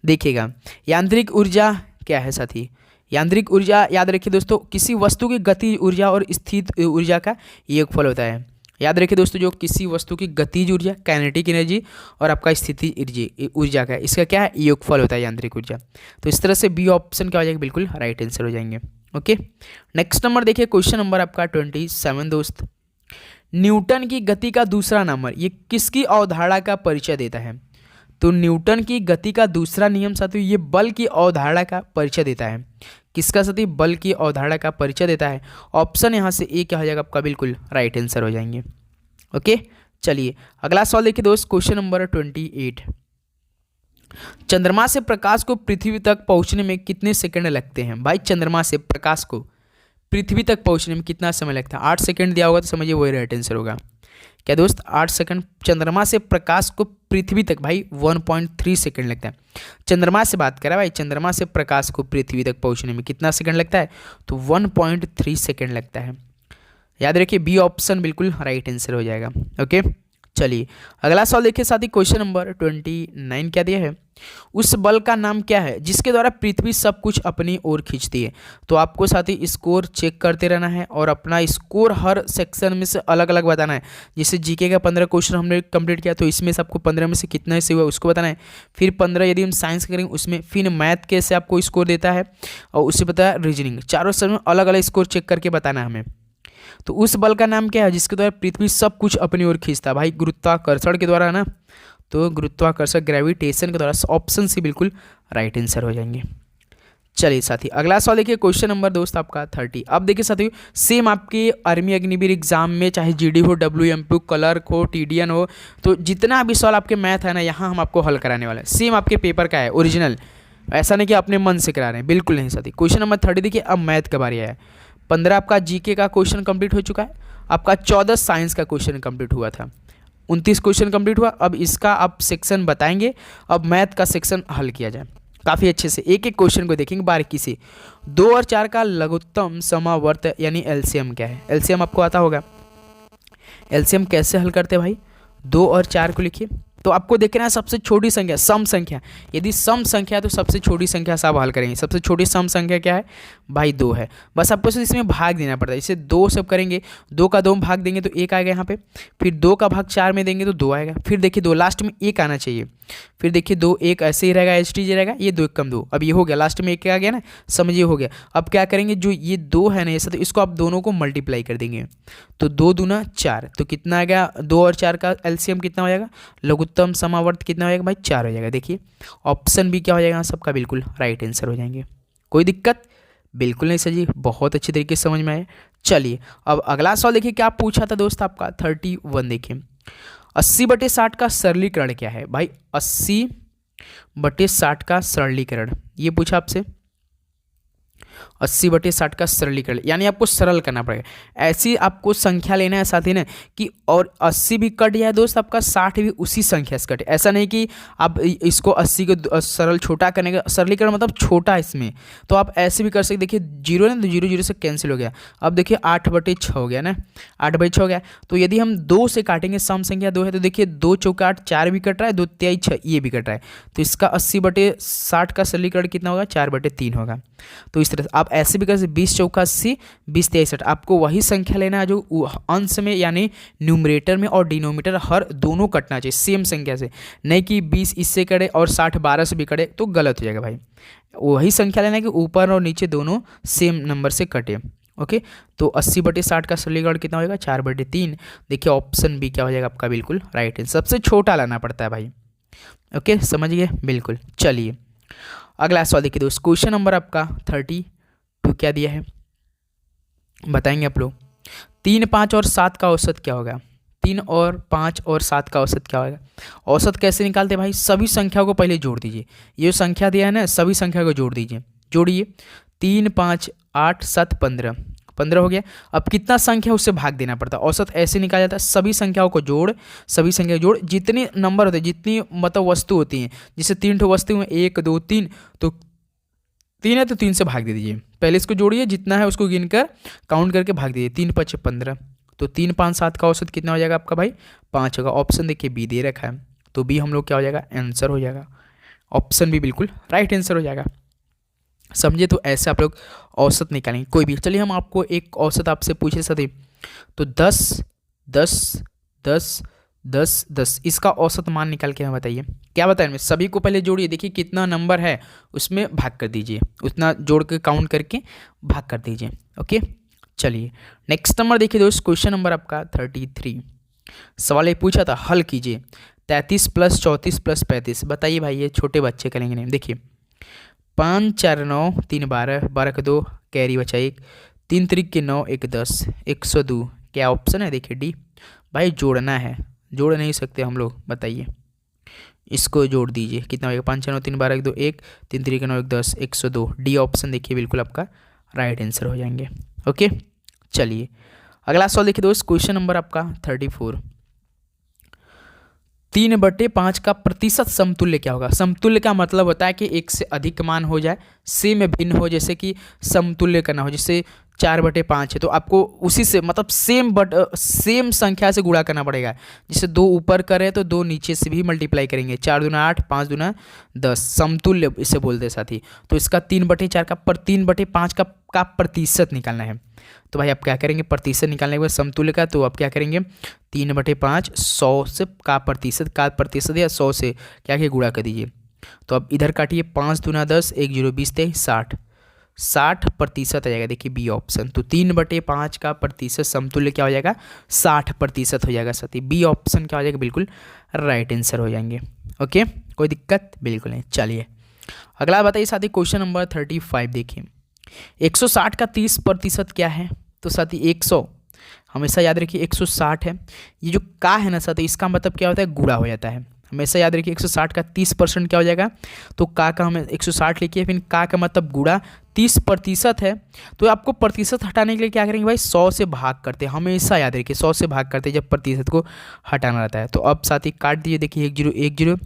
देखिएगा यांत्रिक ऊर्जा क्या है साथी? यांत्रिक ऊर्जा याद रखिए दोस्तों किसी वस्तु की गतिज ऊर्जा और स्थित ऊर्जा का योगफल होता है। याद रखिए दोस्तों जो किसी वस्तु की गतिज ऊर्जा काइनेटिक एनर्जी और आपका स्थिति ऊर्जा का इसका क्या है? योगफल होता है यांत्रिक ऊर्जा। तो इस तरह से बी ऑप्शन क्या हो जाएगा? बिल्कुल राइट आंसर हो जाएंगे। ओके, नेक्स्ट नंबर देखिए क्वेश्चन नंबर आपका 27 दोस्त, न्यूटन की गति का दूसरा नंबर ये किसकी अवधारणा का परिचय देता है? तो न्यूटन की गति का दूसरा नियम साथियों ये बल की अवधारणा का परिचय देता है। किसका साथियों? बल की अवधारणा का परिचय देता है। ऑप्शन यहाँ से ए क्या हो जाएगा आपका? बिल्कुल राइट आंसर हो जाएंगे। ओके, चलिए अगला सवाल देखिए दोस्त, क्वेश्चन नंबर 28। चंद्रमा से प्रकाश को पृथ्वी तक पहुंचने में कितने सेकंड लगते हैं? भाई चंद्रमा से प्रकाश को पृथ्वी तक पहुंचने में कितना समय लगता है? 8 सेकंड दिया होगा तो समझिए वही राइट आंसर होगा। क्या दोस्त? 8 सेकंड। चंद्रमा से प्रकाश को पृथ्वी तक भाई 1.3 सेकंड लगता है। चंद्रमा से बात करें भाई, चंद्रमा से प्रकाश को पृथ्वी तक पहुंचने में कितना सेकंड लगता है? तो 1.3 सेकंड लगता है। याद रखिए बी ऑप्शन बिल्कुल राइट आंसर हो जाएगा। ओके, चलिए अगला सवाल देखिए साथी, क्वेश्चन नंबर 29 क्या दिया है? उस बल का नाम क्या है जिसके द्वारा पृथ्वी सब कुछ अपनी ओर खींचती है? तो आपको साथी स्कोर चेक करते रहना है और अपना स्कोर हर सेक्शन में से अलग अलग बताना है। जैसे जीके का 15 क्वेश्चन हमने कंप्लीट किया तो इसमें से आपको 15 में से कितना से हुआ उसको बताना है। फिर 15 यदि हम साइंस करेंगे उसमें, फिर मैथ कैसे आपको स्कोर देता है और उससे पता है रीजनिंग, चारों सब में अलग अलग स्कोर चेक करके बताना है हमें। तो उस बल का नाम क्या है जिसके द्वारा पृथ्वी सब कुछ अपनी ओर खींचता है? भाई गुरुत्वाकर्षण के द्वारा है ना, तो गुरुत्वाकर्षण ग्रेविटेशन के द्वारा। ऑप्शन सी बिल्कुल राइट आंसर हो जाएंगे। चलिए साथी अगला सवाल देखिए, क्वेश्चन नंबर दोस्त आपका 30। अब देखिए साथियों सेम आपके आर्मी अग्निवीर एग्जाम में चाहे जीडी हो, डब्ल्यूएमपी, क्लर्क हो, टीडीएन हो, तो जितना भी सवाल आपके मैथ है ना यहाँ हम आपको हल कराने वाले हैं। सेम आपके पेपर का है ओरिजिनल, ऐसा नहीं कि अपने मन से करा रहे हैं, बिल्कुल नहीं साथी। क्वेश्चन नंबर 30 देखिए, अब मैथ का बारी है। 15 आपका जीके का क्वेश्चन कंप्लीट हो चुका है, आपका 14 साइंस का क्वेश्चन कंप्लीट हुआ था, 29 क्वेश्चन कंप्लीट हुआ। अब इसका आप सेक्शन बताएंगे, अब मैथ का सेक्शन हल किया जाए काफ़ी अच्छे से। एक एक क्वेश्चन को देखेंगे बारीकी से। 2 और 4 का लघुत्तम समावर्त यानी एलसीएम क्या है? एलसीएम आपको आता होगा। एलसीएम कैसे हल करते हैं भाई? 2 और 4 को लिखिए, तो आपको देखना है सबसे छोटी संख्या सम संख्या। यदि सम संख्या है तो सबसे छोटी संख्या से आप हल करेंगे। सबसे छोटी सम संख्या क्या है भाई? 2 है। बस आपको सिर्फ इसमें भाग देना पड़ता है। जैसे 2 सब करेंगे, 2 का 2 में भाग देंगे तो 1 आएगा यहाँ पे, फिर 2 का भाग 4 में देंगे तो 2 आएगा, फिर देखिए 2 लास्ट में 1 आना चाहिए, फिर देखिए 2 1 ऐसे ही रहेगा, एच टी रहेगा, ये 2 1 कम 2, अब ये हो गया, लास्ट में 1 आ गया ना, समझिए हो गया। अब क्या करेंगे, जो ये 2 है ना ऐसा, तो इसको आप दोनों को मल्टीप्लाई कर देंगे, तो 2 दूना 4, तो कितना आ गया? 2 और 4 का एलसीएम कितना हो जाएगा? लघुत्तम समावर्त कितना हो जाएगा भाई? 4 हो जाएगा। देखिए ऑप्शन भी क्या हो जाएगा सबका? बिल्कुल राइट आंसर हो जाएंगे। कोई दिक्कत? बिल्कुल नहीं सर जी, बहुत अच्छी तरीके से समझ में आए। चलिए अब अगला सवाल देखिए, क्या पूछा था दोस्त आपका 31 देखिए, 80/60 का सरलीकरण क्या है भाई? 80/60 का सरलीकरण ये पूछा आपसे। 80/60 का सरलीकरण यानी आपको सरल करना पड़ेगा। ऐसी आपको संख्या लेना है साथ ही ना कि और 80 भी कट जाए दोस्त आपका, 60 भी उसी संख्या से कटे। ऐसा नहीं कि आप इसको 80 को सरल छोटा करने का, सरलीकरण मतलब छोटा इसमें, तो आप ऐसे भी कर सकते। देखिए 0 ना, तो 0 0 से कैंसिल हो गया। अब देखिए 8/6 हो गया ना, 8/6 हो गया। तो यदि हम 2 से काटेंगे, सम संख्या 2 है, तो देखिए 2 चौका 8, 4 भी कट रहा है, 2 तिहाई 6 ये भी कट रहा है, तो इसका 80/60 का सरलीकरण कितना होगा? 4/3 होगा। तो इस तरह आप ऐसे भी कर सकते, 20 चौका 80, 20 तिहाई 60। आपको वही संख्या लेना है जो अंश में यानी न्यूमरेटर में और डिनोमिनेटर हर दोनों कटना चाहिए सेम संख्या से, नहीं कि 20 इससे कटे और 60 12 से भी कटे तो गलत हो जाएगा भाई। वही संख्या लेना है कि ऊपर और नीचे दोनों सेम नंबर से कटे। ओके, तो 80/60 का सरलीकरण कितना होगा? 4/3। देखिए ऑप्शन बी क्या हो जाएगा आपका? बिल्कुल राइट है, सबसे छोटा लाना पड़ता है भाई। ओके समझ गए बिल्कुल। चलिए अगला सवाल देखिए दोस्त, क्वेश्चन नंबर आपका 32 क्या दिया है बताएंगे आप लोग। 3 5 और 7 का औसत क्या होगा? 3 और 5 और 7 का औसत क्या होगा? औसत कैसे निकालते भाई? सभी संख्याओं को पहले जोड़ दीजिए, ये जो संख्या दिया है ना सभी संख्या को जोड़ दीजिए, जोड़िए 3 5 8 7 15, 15 हो गया। अब कितना संख्या उससे भाग देना पड़ता है, औसत ऐसे निकाला जाता है, सभी संख्याओं को जोड़, सभी संख्या जोड़, जितने नंबर होते हैं, जितनी मतलब वस्तु होती हैं, जैसे 3 ठो वस्तु में 1 2 3, तो 3 है तो 3 से भाग दे दीजिए, पहले इसको जोड़िए, जितना है उसको गिनकर काउंट करके भाग दीजिए, 3 5 15, तो 3 5 7 का औसत कितना हो जाएगा आपका भाई? 5 होगा। ऑप्शन देखिए बी दे रखा है, तो बी हम लोग क्या हो जाएगा? आंसर हो जाएगा। ऑप्शन भी बिल्कुल राइट आंसर हो जाएगा। समझे? तो ऐसे आप लोग औसत निकालेंगे कोई भी। चलिए हम आपको एक औसत आपसे पूछे सदी, तो 10 10 10 10 10 इसका औसत मान निकाल के हमें बताइए। क्या बताएं इनमें? सभी को पहले जोड़िए, देखिए कितना नंबर है उसमें भाग कर दीजिए, उतना जोड़ के काउंट करके भाग कर दीजिए। ओके चलिए नेक्स्ट नंबर देखिए दोस्त, क्वेश्चन नंबर आपका 33। सवाल ये पूछा था, हल कीजिए। 33 प्लस 34 प्लस 35, बताइए भाई, ये छोटे बच्चे करेंगे नहीं। देखिए 5 4 9 3 12, 12 के 2 कैरी बचा 1, 3 3 के 9 1 10, 102। क्या ऑप्शन है? देखिए डी। भाई जोड़ना है, जोड़ नहीं सकते हम लोग, बताइए। इसको जोड़ दीजिए, कितना होगा? 5 6 9 3 12 के 2 1, 3 3 के 9 1 10, 102। डी ऑप्शन देखिए बिल्कुल आपका राइट आंसर हो जाएंगे। ओके, चलिए अगला सवाल देखिए दोस्त, क्वेश्चन नंबर आपका 34। 3/5 का प्रतिशत समतुल्य क्या होगा? समतुल्य का मतलब होता है कि एक से अधिक मान हो जाए, से में भिन्न हो, जैसे कि समतुल्य करना हो, जैसे 4/5 है तो आपको उसी से मतलब सेम संख्या से गुणा करना पड़ेगा। जैसे 2 ऊपर करें तो 2 नीचे से भी मल्टीप्लाई करेंगे। 4 दूना 8, 5 दूना 10, समतुल्य इसे बोलते हैं साथी। तो इसका 3/4 का 3/5 का प्रतिशत निकालना है। तो भाई आप क्या करेंगे? प्रतिशत निकालने के बाद समतुल्य का, तो आप क्या करेंगे? 3/5 100 से का प्रतिशत या 100 से क्या क्या गुणा कर दीजिए। तो अब इधर काटिए, 5 दूना 10, 1 0 20 60, 60% आ जाएगा। देखिए बी ऑप्शन। तो 3/5 का प्रतिशत समतुल्य क्या हो जाएगा? 60% हो जाएगा साथी। बी ऑप्शन क्या हो जाएगा? बिल्कुल राइट आंसर हो जाएंगे। ओके, कोई दिक्कत बिल्कुल नहीं। चलिए अगला बताइए साथी, क्वेश्चन नंबर 35 देखिए। 160 का 30% क्या है? तो साथी 100, हमेशा याद रखिए 160 है। ये जो का है ना साथी, इसका मतलब क्या होता है? गुणा हो जाता है। हमेशा याद रखिए 160 का 30% क्या हो जाएगा? तो का हमें 160 लिखिए, फिर का मतलब गुणा 30% है। तो आपको प्रतिशत हटाने के लिए क्या करेंगे भाई? 100 से भाग करते हैं। हमेशा याद रखिए 100 से भाग करते हैं जब प्रतिशत को हटाना रहता है। तो अब साथ ही काट दीजिए, देखिए 1 0 1 0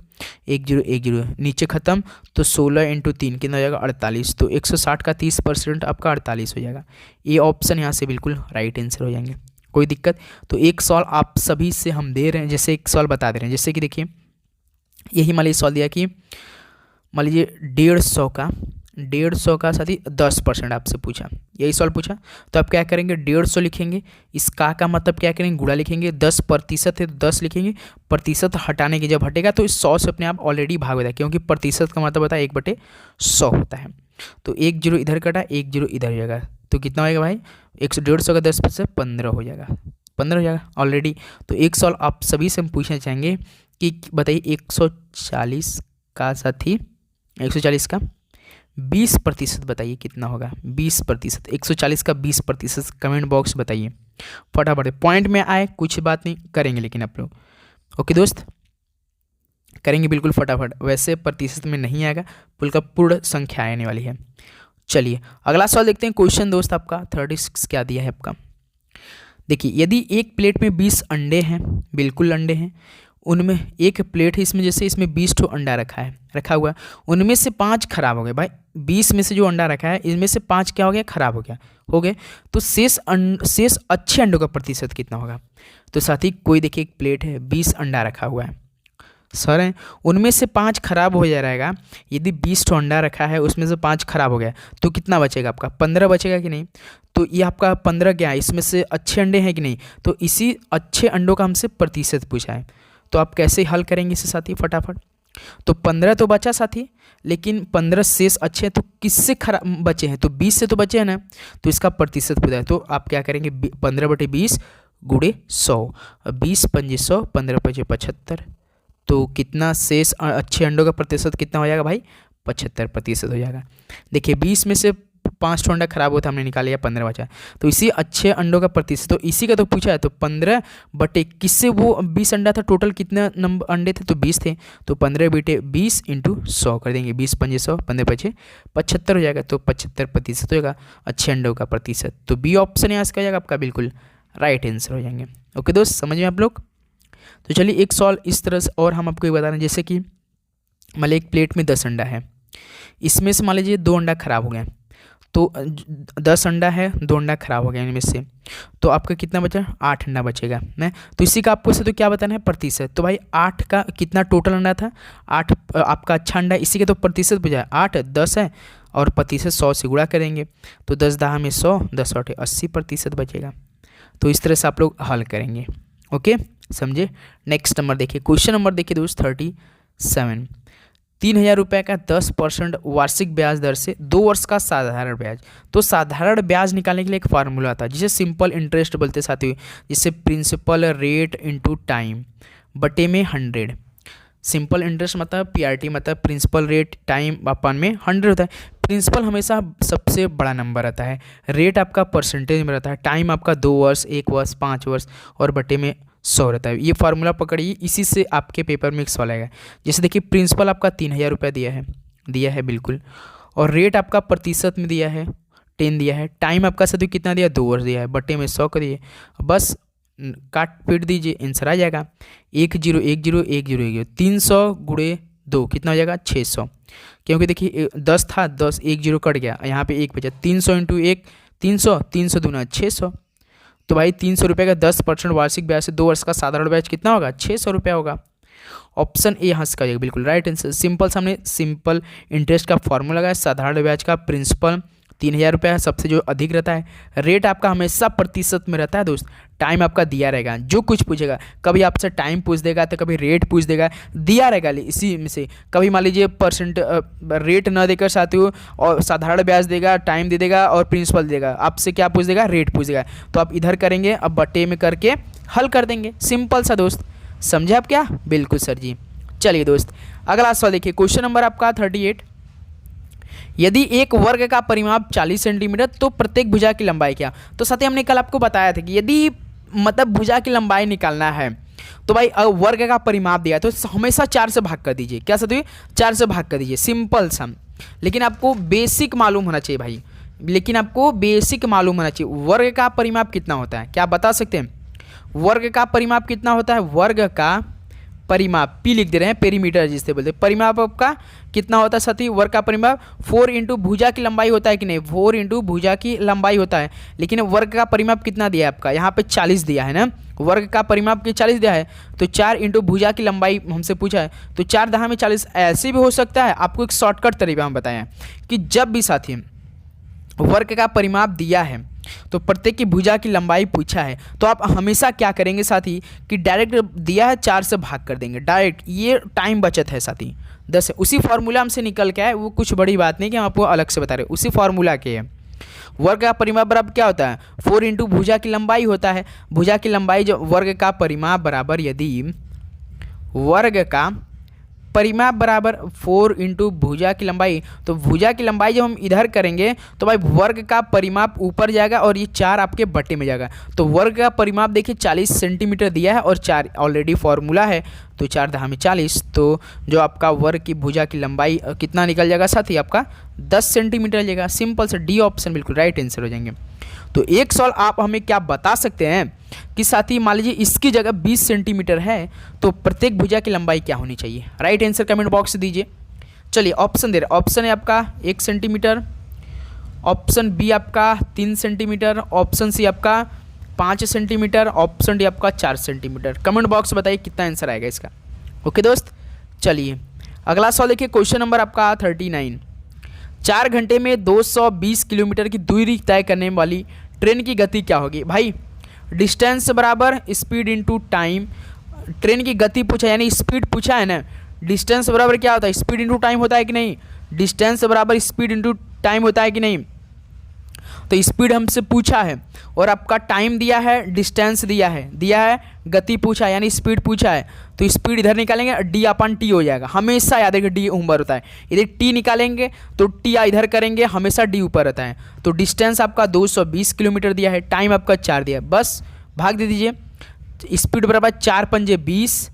1 0 1 0, नीचे खत्म। तो 16 × 3 कितना हो जाएगा? 48। तो 160 का 30% आपका 48 हो जाएगा। ये ऑप्शन यहाँ से बिल्कुल राइट आंसर हो जाएंगे। कोई दिक्कत? तो एक सवाल आप सभी से हम दे रहे हैं, जैसे एक सवाल बता दे रहे हैं, जैसे कि देखिए यही मान लीजिए सवाल दिया कि मान लीजिए 150 का साथी 10% आपसे पूछा, यही सवाल पूछा। तो आप क्या करेंगे? 150 लिखेंगे, इस का मतलब क्या करेंगे? गुणा लिखेंगे। 10% है तो 10 लिखेंगे। प्रतिशत हटाने के जब हटेगा तो इस 100 से अपने आप ऑलरेडी भाग होता है, क्योंकि प्रतिशत का मतलब होता है 1/100 होता है। तो 1 0 इधर कटा, 1 0 इधर हो जाएगा। तो कितना होएगा भाई? 150 का 10% 15 हो जाएगा। 15 हो जाएगा ऑलरेडी। तो एक सवाल आप सभी से हम पूछना चाहेंगे कि बताइए 140 का साथी, 140 का 20% बताइए कितना होगा? 20%, 140 का 20%, कमेंट बॉक्स बताइए फटाफट। पॉइंट में आए कुछ बात नहीं करेंगे, लेकिन आप लोग ओके दोस्त करेंगे बिल्कुल फटाफट। वैसे प्रतिशत में नहीं आएगा, पुल का पूर्ण संख्या आने वाली है। चलिए अगला सवाल देखते हैं। क्वेश्चन दोस्त आपका 36 क्या दिया है आपका? देखिए यदि एक प्लेट में 20 अंडे हैं, बिल्कुल अंडे हैं, उनमें एक प्लेट है इसमें, जैसे इसमें 20 ठो अंडा रखा हुआ, उनमें से 5 खराब हो गए। भाई 20 में से जो अंडा रखा है इनमें से 5 क्या हो गया? खराब हो गए। तो शेष अच्छे अंडों का प्रतिशत कितना होगा? तो साथी कोई देखिए एक प्लेट है, 20 अंडा रखा हुआ है सर है, उनमें से 5 खराब हो जा रहेगा। यदि 20 ठो अंडा रखा है उसमें से 5 खराब हो गया तो कितना बचेगा आपका? 15 बचेगा कि नहीं? तो ये आपका 15 क्या है? इसमें से अच्छे अंडे हैं कि नहीं? तो इसी अच्छे अंडों का हमसे प्रतिशत पूछा है। तो आप कैसे हल करेंगे इसे साथी फटाफट? तो 15 तो बचा साथी, लेकिन 15 शेष अच्छे हैं, तो किससे खराब बचे हैं? तो 20 से तो बचे हैं ना, तो इसका प्रतिशत पूछा है। तो आप क्या करेंगे? 15/20 गुणे 100, 20 पंजे 100, 15 पंजे 75। तो कितना शेष अच्छे अंडों का प्रतिशत कितना हो जाएगा भाई? 75% हो जाएगा। देखिए 20 में से 5 ठो अंडा खराब होता हमने निकाल लिया, 15 बचा। तो इसी अच्छे अंडों का प्रतिशत, तो इसी का तो पूछा है। तो 15/21 से वो 20 अंडा था, टोटल कितना नंबर अंडे थे? तो 20 थे। तो 15/20 × 100 कर देंगे, 20 पंजे 100, 15 पंजे 75 हो जाएगा। तो 75% हो जाएगा अच्छे अंडों का प्रतिशत। तो बी ऑप्शन यहाँ से जाएगा आपका बिल्कुल राइट आंसर हो जाएंगे। ओके दोस्त, समझ में आप लोग? तो चलिए एक सवाल इस तरह से और हम आपको ये बता रहे हैं, जैसे कि मान लीजिए एक प्लेट में 10 अंडा है, इसमें से मान लीजिए 2 अंडा खराब हो गए। तो 10 अंडा है, 2 अंडा खराब हो गया इनमें से, तो आपका कितना बचा? 8 अंडा बचेगा ना। तो इसी का आपको से तो क्या बताना है? प्रतिशत। तो भाई 8 का कितना टोटल अंडा था? 8 आपका अच्छा अंडा, इसी का तो प्रतिशत बचा है। 8 10 है और प्रतिशत 100 से गुणा करेंगे। तो 10 10 में 100, 10 8 80% बचेगा। तो इस तरह से आप लोग हल करेंगे। ओके समझे? नेक्स्ट नंबर देखिए, क्वेश्चन नंबर देखिए दोस्त 37। ₹3000 का 10% वार्षिक ब्याज दर से 2 वर्ष का साधारण ब्याज। तो साधारण ब्याज निकालने के लिए एक फार्मूला था जिसे सिंपल इंटरेस्ट बोलते साथियों, जिसे प्रिंसिपल रेट इनटू टाइम बटे में 100। सिंपल इंटरेस्ट मतलब पीआरटी मतलब प्रिंसिपल रेट टाइम अपन में 100 होता है। प्रिंसिपल हमेशा सबसे बड़ा नंबर रहता है, रेट आपका परसेंटेज में रहता है, टाइम आपका 2 वर्ष, 1 वर्ष, 5 वर्ष और बटे में 100 रहता है। ये फार्मूला पकड़िए, इसी से आपके पेपर में एक सवाल आएगा। जैसे देखिए प्रिंसिपल आपका 3000 दिया है बिल्कुल, और रेट आपका प्रतिशत में दिया है 10 दिया है, टाइम आपका साथियों कितना दिया 2 वर्ष दिया है, बटे में 100 का दिए, बस काट पीट दीजिए, आंसर आ जाएगा 10101010। 300 गुणे 2 कितना हो जाएगा 600, क्योंकि देखिए 10 था, 10 1 0 कट गया, यहाँ पे 1 बचा। 300 इंटू 1 300, 300 दूना 600। तो भाई ₹300 का 10% वार्षिक ब्याज से 2 वर्ष का साधारण ब्याज कितना होगा 600 रुपया होगा। ऑप्शन ए यहाँ से करिएगा बिल्कुल राइट आंसर। सिंपल सामने सिंपल इंटरेस्ट का फॉर्मूला लगाया, साधारण ब्याज का प्रिंसिपल 3000 रुपया है, सबसे जो अधिक रहता है, रेट आपका हमेशा प्रतिशत में रहता है दोस्त, टाइम आपका दिया रहेगा, जो कुछ पूछेगा कभी आपसे टाइम पूछ देगा तो कभी रेट पूछ देगा, दिया रहेगा इसी में से। कभी मान लीजिए परसेंट रेट न देकर साथियों और साधारण ब्याज देगा, टाइम दे देगा और प्रिंसिपल देगा, आपसे क्या पूछ देगा रेट पूछ देगा, तो आप इधर करेंगे अब बटे में करके हल कर देंगे, सिंपल सा दोस्त, समझे आप क्या? बिल्कुल सर जी। चलिए दोस्त अगला सवाल देखिए, क्वेश्चन नंबर आपका 38। यदि एक वर्ग का परिमाप 40 सेंटीमीटर तो प्रत्येक भुजा की लंबाई क्या? तो साथ ही हमने कल आपको बताया था कि यदि मतलब भुजा की लंबाई निकालना है तो भाई वर्ग का परिमाप दिया तो हमेशा 4 से भाग कर दीजिए। क्या साथ ही 4 से भाग कर दीजिए, सिंपल सा। लेकिन आपको बेसिक मालूम होना चाहिए भाई, लेकिन आपको बेसिक मालूम होना चाहिए वर्ग का परिमाप कितना होता है। क्या आप बता सकते हैं वर्ग का परिमाप कितना होता है? वर्ग का परिमाप पी लिख दे रहे हैं, पेरीमीटर जिससे बोलते हैं, परिमाप आपका कितना होता है साथी? वर्ग का परिमाप 4 इंटू भुजा की लंबाई होता है कि नहीं? 4 इंटू भुजा की लंबाई होता है, लेकिन वर्ग का परिमाप कितना दिया है आपका? यहाँ पे 40 दिया है ना, वर्ग का परिमाप की 40 दिया है, तो 4 इंटू भुजा की लंबाई हमसे पूछा है, तो 4 दहा में 40। ऐसे भी हो सकता है, आपको एक शॉर्टकट तरीका हम बताएं कि जब भी साथी वर्ग का परिमाप दिया है तो प्रत्येक की भुजा की लंबाई पूछा है, तो आप हमेशा क्या करेंगे साथी कि डायरेक्ट दिया है 4 से भाग कर देंगे डायरेक्ट, ये टाइम बचत है साथी 10 है। उसी फार्मूला हमसे निकल के आए, वो कुछ बड़ी बात नहीं कि हम आपको अलग से बता रहे, उसी फार्मूला के है। वर्ग का परिमाप बराबर क्या होता है? 4 इंटू भुजा की लंबाई होता है, भुजा की लंबाई जो वर्ग का परिमाप बराबर, यदि वर्ग का परिमाप बराबर 4 इंटू भुजा की लंबाई, तो भुजा की लंबाई जब हम इधर करेंगे तो भाई वर्ग का परिमाप ऊपर जाएगा और ये 4 आपके बटे में जाएगा। तो वर्ग का परिमाप देखिए 40 सेंटीमीटर दिया है और 4 ऑलरेडी फॉर्मूला है, तो 4 दहा में 40, तो जो आपका वर्ग की भुजा की लंबाई कितना निकल जाएगा साथी? आपका 10 सेंटीमीटर जाएगा। सिंपल से डी ऑप्शन बिल्कुल राइट आंसर हो जाएंगे। तो एक सवाल आप हमें क्या बता सकते हैं कि साथी मान लीजिए इसकी जगह 20 सेंटीमीटर है तो प्रत्येक भुजा की लंबाई क्या होनी चाहिए? राइट आंसर कमेंट बॉक्स से दीजिए। चलिए ऑप्शन दे रहे, ऑप्शन है आपका 1 सेंटीमीटर, ऑप्शन बी आपका 3 सेंटीमीटर, ऑप्शन सी आपका 5 सेंटीमीटर, ऑप्शन डी आपका 4 सेंटीमीटर। कमेंट बॉक्स बताइए कितना आंसर आएगा इसका। ओके दोस्त चलिए अगला सवाल देखिए, क्वेश्चन नंबर आपका 39। 4 घंटे में 220 किलोमीटर की दूरी तय करने वाली ट्रेन की गति क्या होगी? भाई डिस्टेंस बराबर स्पीड इनटू टाइम, ट्रेन की गति पूछा यानी स्पीड पूछा है ना, डिस्टेंस बराबर क्या होता है? स्पीड इनटू टाइम होता है कि नहीं? डिस्टेंस बराबर स्पीड इनटू टाइम होता है कि नहीं? तो स्पीड हमसे पूछा है और आपका टाइम दिया है, डिस्टेंस दिया है, गति पूछा है यानी स्पीड पूछा है, तो स्पीड इधर निकालेंगे डी अपन टी हो जाएगा। हमेशा याद रखिए डी ऊपर होता है, इधर टी निकालेंगे तो टी इधर करेंगे, हमेशा डी ऊपर रहता है। तो डिस्टेंस आपका 220 किलोमीटर दिया है, टाइम आपका 4 दिया है, बस भाग दे दीजिए। स्पीड बराबर 4 पंजे 20,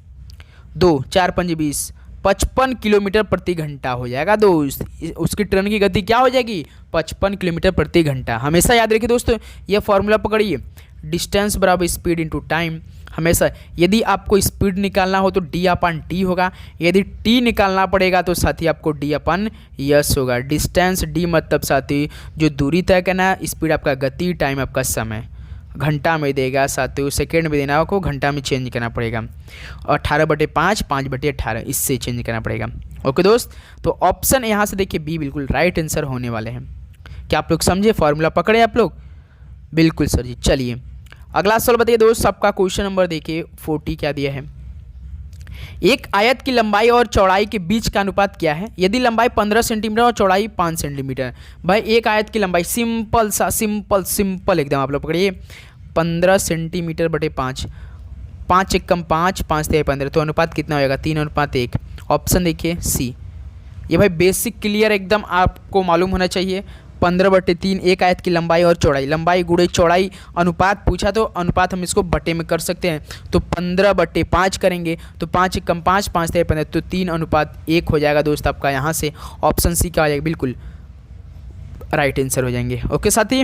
2 4 पंजे 20, 55 किलोमीटर प्रति घंटा हो जाएगा दोस्त। उसकी ट्रेन की गति क्या हो जाएगी? 55 किलोमीटर प्रति घंटा। हमेशा याद रखिए दोस्तों, ये फॉर्मूला पकड़िए, डिस्टेंस बराबर स्पीड इनटू टाइम। हमेशा यदि आपको स्पीड निकालना हो तो डी अपन टी होगा, यदि टी निकालना पड़ेगा तो साथी आपको डी अपन यस होगा। डिस्टेंस डी मतलब साथी जो दूरी तय करना है, स्पीड आपका गति, टाइम आपका समय, घंटा में देगा साथियों, सेकेंड में देना आपको, घंटा में चेंज करना पड़ेगा। 18/5, 5/18 इससे चेंज करना पड़ेगा। ओके दोस्त, तो ऑप्शन यहाँ से देखिए बी बिल्कुल राइट आंसर होने वाले हैं। क्या आप लोग समझे? फॉर्मूला पकड़े आप लोग? बिल्कुल सर जी। चलिए अगला सवाल बताइए दोस्त, आपका क्वेश्चन नंबर देखिए 40 क्या दिया है? एक आयत की लंबाई और चौड़ाई के बीच का अनुपात क्या है? यदि लंबाई 15 सेंटीमीटर और चौड़ाई 5 सेंटीमीटर। भाई एक आयत की लंबाई सिंपल सा सिंपल एकदम आप लोग पकड़िए 15 सेंटीमीटर बटे 5, 5 एक कम 5, 5 3 15, तो अनुपात कितना होगा? 3:1। ऑप्शन देखिए सी। ये भाई बेसिक क्लियर एकदम आपको मालूम होना चाहिए। 15/3 एक आयत की लंबाई और चौड़ाई, लंबाई गुणे चौड़ाई अनुपात पूछा तो अनुपात हम इसको बटे में कर सकते हैं, तो 15/5 करेंगे तो 5 एक कम 5, 5 3 15, तो 3:1 हो जाएगा दोस्त आपका। यहाँ से ऑप्शन सी क्या हो जाएगा? बिल्कुल राइट आंसर हो जाएंगे। ओके साथी,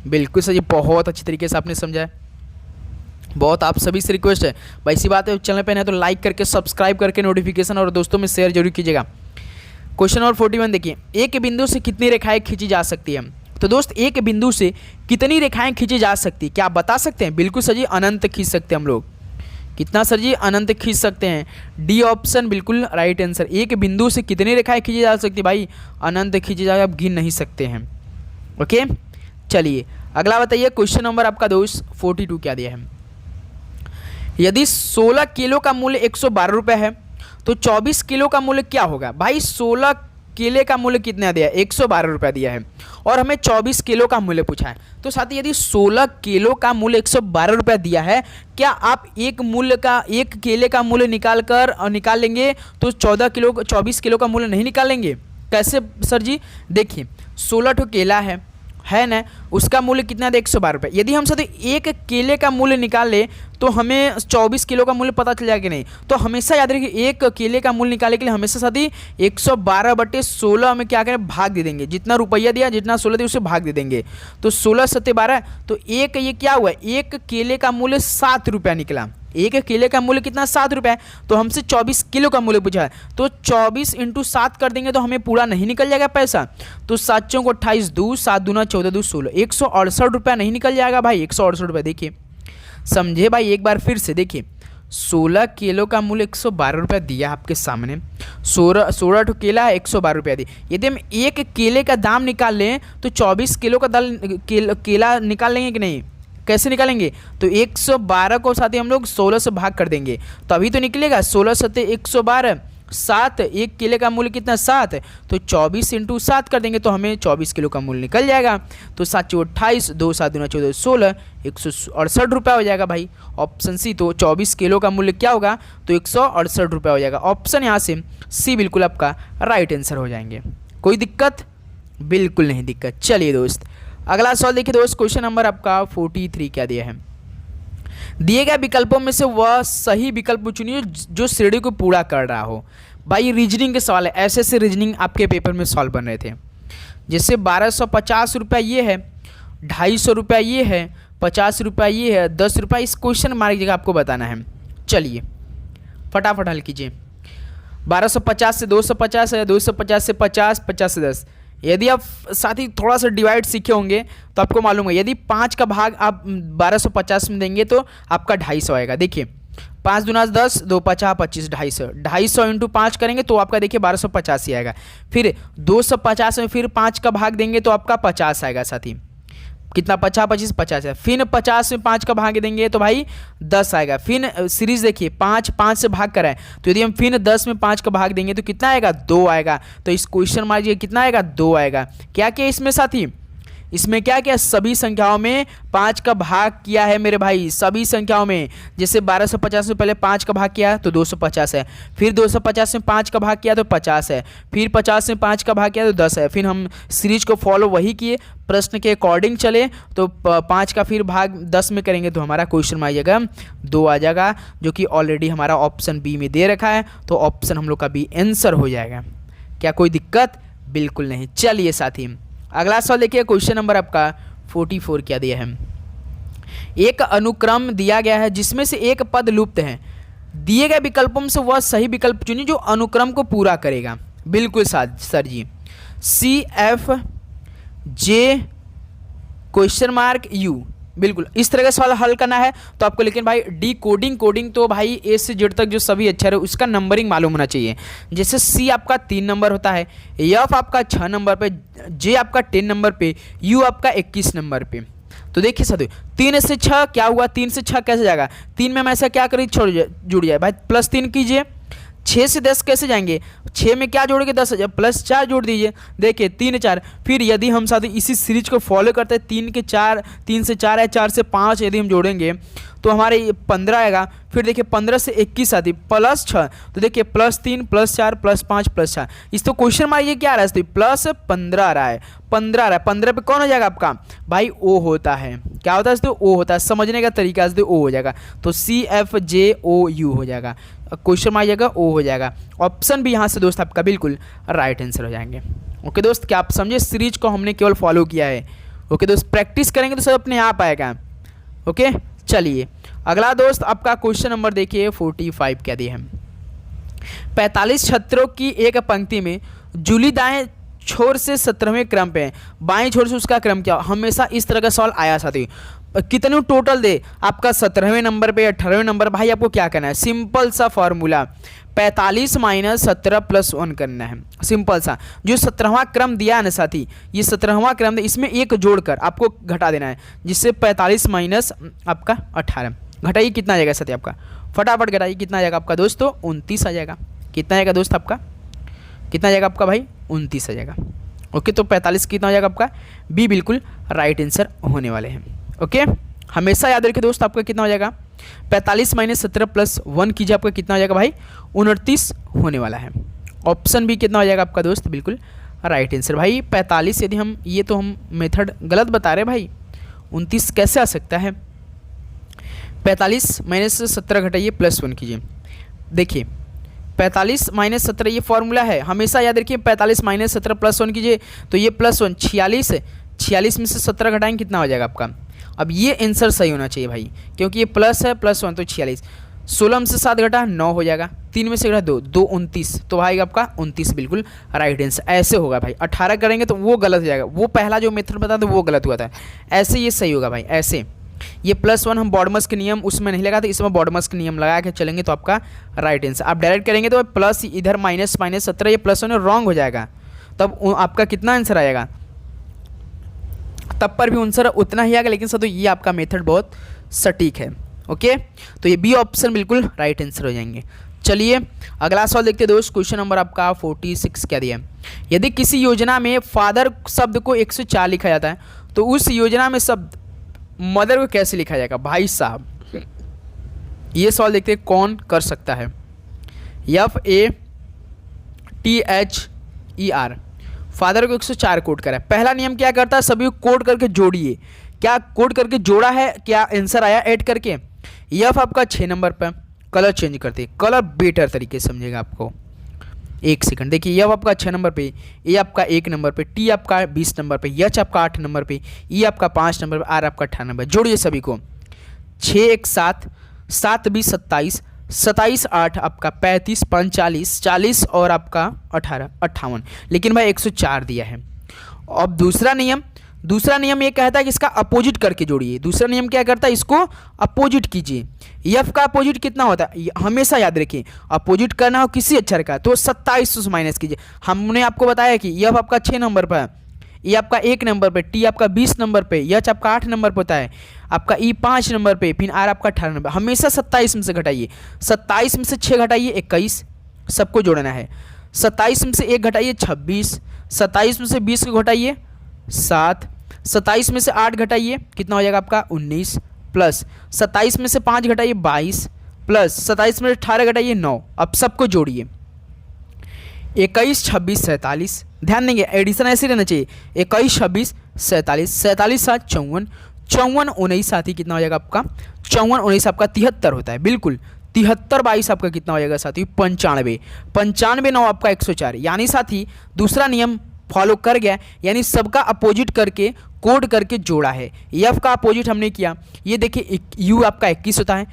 बिल्कुल सही, बहुत अच्छी तरीके से आपने समझा है। बहुत आप सभी से रिक्वेस्ट है भाई, इसी बात है चैनल पे नहीं तो लाइक करके सब्सक्राइब करके नोटिफिकेशन और दोस्तों में शेयर जरूर कीजिएगा। क्वेश्चन नंबर 41 देखिए, एक बिंदु से कितनी रेखाएं खींची जा सकती है? तो दोस्त एक बिंदु से कितनी रेखाएं खींची जा सकती है, क्या आप बता सकते हैं? बिल्कुल सर जी, अनंत खींच सकते हैं हम लोग। कितना सर जी? अनंत खींच सकते हैं। डी ऑप्शन बिल्कुल राइट आंसर। एक बिंदु से कितनी रेखाएं खींची जा सकती है? भाई अनंत खींची जाए, आप गिन नहीं सकते हैं। ओके चलिए अगला बताइए, क्वेश्चन नंबर आपका दोस्त 42 क्या दिया है? यदि 16 किलो का मूल्य 112 रुपये है तो 24 किलो का मूल्य क्या होगा? भाई 16 केले का मूल्य कितना दिया है? 112 रुपये दिया है और हमें 24 किलो का मूल्य पूछा है। तो साथी यदि 16 किलो का मूल्य 112 रुपये दिया है, क्या आप एक केले का मूल्य निकाल लेंगे तो 24 किलो का मूल्य नहीं निकालेंगे? कैसे सर जी? देखिए 16 ठो केला है ना, उसका मूल्य कितना है? 112 रुपये। यदि हम साथ एक केले का मूल्य निकाल ले तो हमें 24 किलो का मूल्य पता चल जाएगा कि नहीं? तो हमेशा याद रखिए, एक केले का मूल्य निकालने के लिए हमेशा साथी 112/16 में क्या करें? भाग दे देंगे। जितना रुपया दिया, जितना 16 दिया, उसे भाग दे देंगे। तो 16 सत्ते 12, तो एक ये क्या हुआ? एक केले का मूल्य 7 रुपया निकला। एक केले का मूल्य कितना? 7 रुपये। तो हमसे 24 किलो का मूल्य पूछा है, तो 24 × 7 कर देंगे तो हमें पूरा नहीं निकल जाएगा पैसा। तो 7 चौक 28, 2 7 दूना 14, 2 16, 168 रुपया नहीं निकल जाएगा भाई। 168 रुपये देखिए, समझे भाई? एक बार फिर से देखिए, 16 किलो का मूल्य 112 रुपया दिया आपके सामने। 16 ठो केला है, 112 रुपया दी। यदि हम एक केले का दाम निकाल लें तो 24 किलो का केला निकाल लेंगे कि नहीं? कैसे निकालेंगे? तो 112 को साथ ही हम लोग 16 से भाग कर देंगे तभी तो निकलेगा। 16 सत्ते 112, 7, एक केले का मूल्य कितना? 7, तो 24 × 7 कर देंगे तो हमें 24 किलो का मूल्य निकल जाएगा। तो 7 चौक 28, 2 7 दूना 14, 16, 168 रुपया हो जाएगा भाई। Option C. तो 24 किलो का मूल्य क्या होगा? तो 168 रुपया हो जाएगा। ऑप्शन यहाँ से सी बिल्कुल आपका राइट आंसर हो जाएंगे। कोई दिक्कत? बिल्कुल नहीं दिक्कत। चलिए दोस्त अगला सवाल देखिए दोस्त, क्वेश्चन नंबर आपका 43 क्या दिया है? दिए गए विकल्पों में से वह सही विकल्प चुनिए जो श्रेणी को पूरा कर रहा हो। भाई रीजनिंग के सवाल है, ऐसे रीजनिंग आपके पेपर में सॉल्व बन रहे थे। जैसे 1250 रुपया ये है, 250 रुपया ये है, 50 रुपया ये है, 10 रुपया, इस क्वेश्चन मार्क जगह आपको बताना है। चलिए फटाफट हल कीजिए। 1250 से 250 है, 250 से 50, 50 से 10। यदि आप साथ ही थोड़ा सा डिवाइड सीखे होंगे तो आपको मालूम है, यदि 5 का भाग आप 1250 में देंगे तो आपका 250 आएगा। देखिए 5 दूना 10, 2 50, 25, 250, 250 × 5 करेंगे तो आपका देखिए 1250 ही आएगा। फिर 250 में फिर 5 का भाग देंगे तो आपका 50 आएगा साथी। कितना? 50 25 50 है। फिर 50 में 5 का भाग देंगे तो भाई 10 आएगा। फिर सीरीज देखिए 5 से भाग कराए तो यदि हम फिर 10 में 5 का भाग देंगे तो कितना आएगा? 2 आएगा। तो इस क्वेश्चन मार्क कितना आएगा? 2 आएगा। क्या क्या इसमें साथी? इसमें क्या क्या? सभी संख्याओं में 5 का भाग किया है मेरे भाई, सभी संख्याओं में। जैसे 1250 में पहले 5 का भाग किया तो 250 है, फिर 250 में 5 का भाग किया तो 50 है, फिर 50 में 5 का भाग किया तो 10 है। फिर हम सीरीज को फॉलो वही किए, प्रश्न के अकॉर्डिंग चले तो 5 का फिर भाग 10 में करेंगे तो हमारा क्वेश्चन में आ जाएगा 2 आ जाएगा, जो कि ऑलरेडी हमारा ऑप्शन बी में दे रखा है। तो ऑप्शन हम लोग का बी आंसर हो जाएगा। क्या कोई दिक्कत? बिल्कुल नहीं। चलिए साथी अगला सवाल देखिए, क्वेश्चन नंबर आपका 44 क्या दिया है? एक अनुक्रम दिया गया है जिसमें से एक पद लुप्त है, दिए गए विकल्पों में से वह सही विकल्प चुनिए जो अनुक्रम को पूरा करेगा। बिल्कुल सर जी, CF J question mark U, बिल्कुल इस तरह का सवाल हल करना है तो आपको। लेकिन भाई डी कोडिंग तो भाई A से Z तक जो सभी अक्षर है उसका नंबरिंग मालूम होना चाहिए। जैसे C आपका 3 नंबर होता है, F आपका 6 नंबर पे, J आपका 10 नंबर पे, U आपका 21 नंबर पे। तो देखिए साथियों 3 से 6 क्या हुआ? 3 से 6 कैसे जाएगा? 3 में हम ऐसा क्या करें? जुड़ जाए भाई, +3 कीजिए 6 से 10 कैसे जाएंगे, 6 में क्या जोड़ेंगे 10 प्लस 4 जोड़ दीजिए, देखिए 3 4। फिर यदि हम साथ इसी सीरीज को फॉलो करते हैं 3 से 4 है, 4 से 5 यदि हम जोड़ेंगे तो हमारे 15 आएगा। फिर देखिए 15 से 21 आती प्लस 6, तो देखिए +3 +4 +5 +6। इस तो क्वेश्चन मारिए क्या आ रहा है, प्लस 15 आ रहा है, 15 आ रहा है। 15 पे कौन हो जाएगा आपका भाई, ओ होता है। क्या होता है इसको, ओ होता है। समझने का तरीका से ओ हो जाएगा, तो CFJOU हो जाएगा। क्वेश्चन में आ जाएगा ओ हो जाएगा। ऑप्शन भी यहाँ से दोस्त आपका बिल्कुल राइट आंसर हो जाएंगे। ओके दोस्त, क्या आप समझे, सीरीज को हमने केवल फॉलो किया है। ओके दोस्त, प्रैक्टिस करेंगे तो सब अपने आप आएगा। ओके चलिए अगला दोस्त आपका क्वेश्चन नंबर देखिए 45 क्या दिया है। 45 छत्रों की एक पंक्ति में जूली दाएं छोर से 17वें क्रम पे है, बाएं छोर से उसका क्रम क्या। हमेशा इस तरह का सवाल आया साथी। कितने टोटल दे आपका 17वें नंबर पे 18वें नंबर, भाई आपको क्या करना है, सिंपल सा फॉर्मूला 45 - 17 + 1 करना है। सिंपल सा, जो 17वां क्रम दिया है ना साथी, ये 17वां क्रम इसमें एक जोड़कर आपको घटा देना है, जिससे 45 - आपका 18 घटाइए, कितना आ जाएगा साथी आपका, फटाफट घटाइए, कितना आ जाएगा आपका दोस्तों 29 आ जाएगा। कितना आएगा दोस्त आपका, कितना आ जाएगा आपका भाई 29 आ जाएगा। ओके, तो 45 कितना हो जाएगा आपका, बी बिल्कुल राइट आंसर होने वाले हैं। ओके, हमेशा याद रखिए दोस्त, आपका कितना हो जाएगा 45 - 17 + 1 कीजिए, आपका कितना हो जाएगा भाई 29 होने वाला है। ऑप्शन बी कितना हो जाएगा आपका दोस्त, बिल्कुल राइट आंसर। भाई 45 यदि हम, ये तो हम मेथड गलत बता रहे भाई, 29 कैसे आ सकता है। 45 - 17 घटाइए +1 कीजिए, देखिए 45 - 17 ये फॉर्मूला है, हमेशा याद रखिए। 45 - 17 +1 कीजिए तो ये +1 46 है, 46 में से 17 घटाएंगे कितना हो जाएगा आपका। अब ये आंसर सही होना चाहिए भाई, क्योंकि ये प्लस है, +1 तो 46। 16 में से 7 घटा 9 हो जाएगा, 3 में से घटा 2 2 29, तो भाई आपका 29 बिल्कुल राइट आंसर। ऐसे होगा भाई, 18 करेंगे तो वो गलत हो जाएगा, वो पहला जो मेथड बता था वो गलत हुआ था, ऐसे ये सही होगा भाई। ऐसे ये +1 हम बॉडमस के नियम उसमें नहीं लगा था, इसमें बॉडमस के नियम लगा के चलेंगे तो आपका राइट आंसर। आप डायरेक्ट करेंगे तो प्लस इधर माइनस 17, ये +1 रॉन्ग हो जाएगा, तब आपका कितना आंसर आएगा, तब पर भी आंसर उतना ही आएगा। लेकिन सर तो ये आपका मेथड बहुत सटीक है। ओके, तो ये बी ऑप्शन बिल्कुल राइट आंसर हो जाएंगे। चलिए अगला सवाल देखते हैं दोस्त, क्वेश्चन नंबर आपका 46 क्या दिया है। यदि किसी योजना में फादर शब्द को 104 लिखा जाता है तो उस योजना में शब्द मदर को कैसे लिखा जाएगा। भाई साहब ये सवाल देखते हैं कौन कर सकता है। FATHER फादर को 104 कोड करा है। पहला नियम क्या करता है, सभी को कोड करके जोड़िए। क्या कोड करके जोड़ा है, क्या आंसर आया ऐड करके। यफ आपका 6 नंबर पर, कलर चेंज करते, कलर बेटर तरीके से समझेगा आपको। एक सेकंड देखिए, यफ आपका 6 नंबर पे, ए आपका 1 नंबर पे, टी आपका 20 नंबर पे, एच आपका 8 नंबर पे, ई आपका 5 नंबर पे, आर आपका 18 नंबर। जोड़िए सभी को, 6 1 7 7 20 27 27 8 आपका 35 45 40 और आपका 18 58। लेकिन भाई 104 दिया है। अब दूसरा नियम ये कहता है कि इसका अपोजिट करके जोड़िए। दूसरा नियम क्या करता है, इसको अपोजिट कीजिए। यफ का अपोजिट कितना होता है, हमेशा याद रखिए, अपोजिट करना हो किसी अक्षर का तो 27 से माइनस कीजिए। हमने आपको बताया कि यफ आपका 6 नंबर पर, ई आपका 1 नंबर पे, टी आपका 20 नंबर पे, एच आपका 8 नंबर पे होता है, आपका ई 5 नंबर पे, फिर आर आपका 18 नंबर। हमेशा 27 में से घटाइए, 27 में से 6 घटाइए 21, सबको जोड़ना है। 27 में से 1 घटाइए 26, 27 में से 20 को घटाइए 7, 27 में से 8 घटाइए कितना हो जाएगा आपका 19, प्लस 27 में से 5 घटाइए 22, प्लस 27 में से 18 घटाइए 9। अब सबको जोड़िए, 21 26 47। ध्यान देंगे एडिशन ऐसे रहना चाहिए, 21 26 47, 47 7 54, 54 19 साथी कितना हो जाएगा आपका 54 19 आपका 73 होता है। बिल्कुल 73 22 आपका कितना हो जाएगा साथी 95, 95 9 आपका 104। यानी साथी दूसरा नियम फॉलो कर गया, यानी सबका अपोजिट करके कोड करके जोड़ा है। एफ का अपोजिट हमने किया, ये देखिए यू आपका 21 होता है,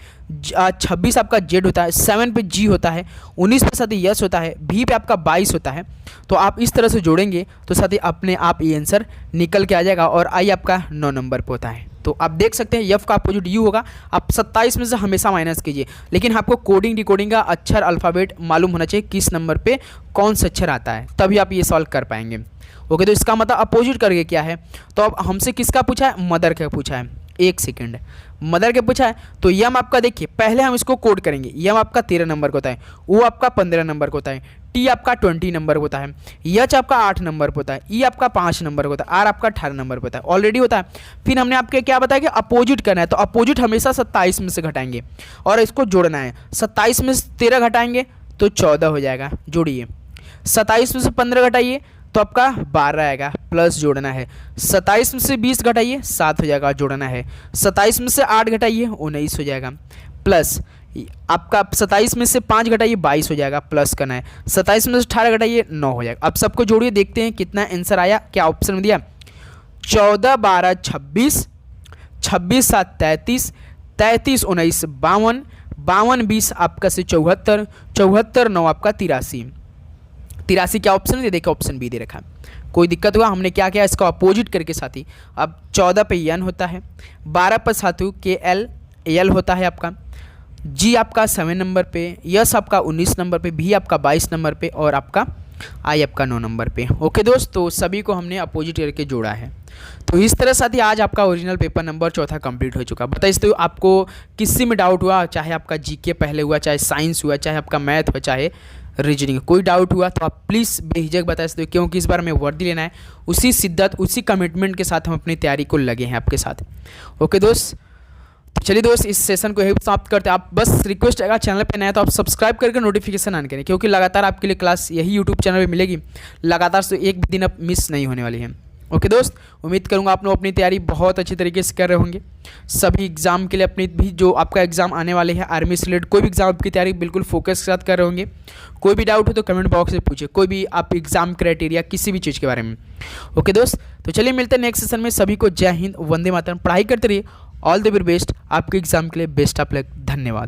26 आपका जेड होता है, 7 पे जी होता है, 19 पे साथी यस होता है, भी पे आपका 22 होता है। तो आप इस तरह से जोड़ेंगे तो साथी अपने आप ये आंसर निकल के आ जाएगा। और आई आपका 9 नंबर पे होता है। तो आप देख सकते हैं एफ का अपोजिट यू होगा। आप 27 में से हमेशा माइनस कीजिए, लेकिन आपको कोडिंग डिकोडिंग का अक्षर अल्फ़ाबेट मालूम होना चाहिए, किस नंबर पे कौन सा अक्षर आता है, तभी आप ये सॉल्व कर पाएंगे। ओके, तो इसका मतलब अपोजिट करके क्या है, तो अब हमसे किसका पूछा है, मदर का पूछा है। 1 सेकेंड। मदर के पूछा है तो यम आपका देखिए पहले हम इसको कोड करेंगे। यम आपका 13 नंबर का होता है, ओ आपका 15 नंबर का होता है, टी आपका 20 नंबर का होता है, एच आपका 8 नंबर का होता है, ई आपका 5 नंबर का होता है, आर आपका 18 नंबर का होता है, ऑलरेडी होता है। फिर हमने आपके क्या बताया कि अपोजिट करना है, तो अपोजिट हमेशा 27 में से घटाएंगे और इसको जोड़ना है। 27 में से 13 घटाएंगे तो 14 हो जाएगा, जोड़िए। 27 में से 15 घटाइए तो आपका 12 आएगा, प्लस जोड़ना है। 27 में से 20 घटाइए 7 हो जाएगा, जोड़ना है। 27 में से 8 घटाइए 19 हो जाएगा, प्लस आपका 27 में से 5 घटाइए 22 हो जाएगा, प्लस करना है। 27 में से 18 घटाइए 9 हो जाएगा। अब सबको जोड़िए, देखते हैं कितना आंसर आया। क्या ऑप्शन में दिया? 14 12 26, 26 7 33, 33 19 52, 52 20 आपका से 74, 74 9 आपका 83। 83 क्या ऑप्शन दे? देखिए ऑप्शन बी दे रखा है। कोई दिक्कत हुआ? हमने क्या किया, इसको अपोजिट करके साथी। अब 14 पे एन होता है, 12 पर साथी के एल होता है आपका, जी आपका 7 नंबर पे, यस आपका 19 नंबर पे, भी आपका 22 नंबर पे और आपका आई आपका 9 नंबर पे। ओके दोस्त, तो सभी को हमने अपोजिट करके जोड़ा है। तो इस तरह साथी आज आपका ओरिजिनल पेपर नंबर 4 कंप्लीट हो चुका। बताइए तो आपको किसी में डाउट हुआ, चाहे आपका जीके पहले हुआ, चाहे साइंस हुआ, चाहे आपका मैथ हुआ, चाहे रीजनिंग, कोई डाउट हुआ तो आप प्लीज़ बेहिचक बता सकते हो, क्योंकि इस बार हमें वर्दी लेना है। उसी शिद्दत उसी कमिटमेंट के साथ हम अपनी तैयारी को लगे हैं आपके साथ। ओके दोस्त, तो चलिए दोस्त इस सेशन को यही समाप्त करते हैं। आप बस रिक्वेस्ट अगर चैनल पे नए हैं तो आप सब्सक्राइब करके नोटिफिकेशन ऑन करें, क्योंकि लगातार आपके लिए क्लास यही यूट्यूब चैनल पे मिलेगी लगातार, तो एक भी दिन अब मिस नहीं होने वाली है। ओके दोस्त, उम्मीद करूंगा आप लोग अपनी तैयारी बहुत अच्छी तरीके से कर रहे होंगे। सभी एग्जाम के लिए अपनी भी जो आपका एग्जाम आने वाले हैं, आर्मी से रिलेटेड कोई भी एग्जाम आपकी तैयारी बिल्कुल फोकस के साथ कर रहे होंगे। कोई भी डाउट हो तो कमेंट बॉक्स में पूछिए, कोई भी आप एग्जाम क्राइटेरिया किसी भी चीज़ के बारे में। ओके दोस्त, तो चलिए मिलते हैं नेक्स्ट सेशन में। सभी को जय हिंद, वंदे मातरम। पढ़ाई करते रहिए, ऑल द वेरी बेस्ट। आपके एग्जाम के लिए बेस्ट ऑफ लक। धन्यवाद।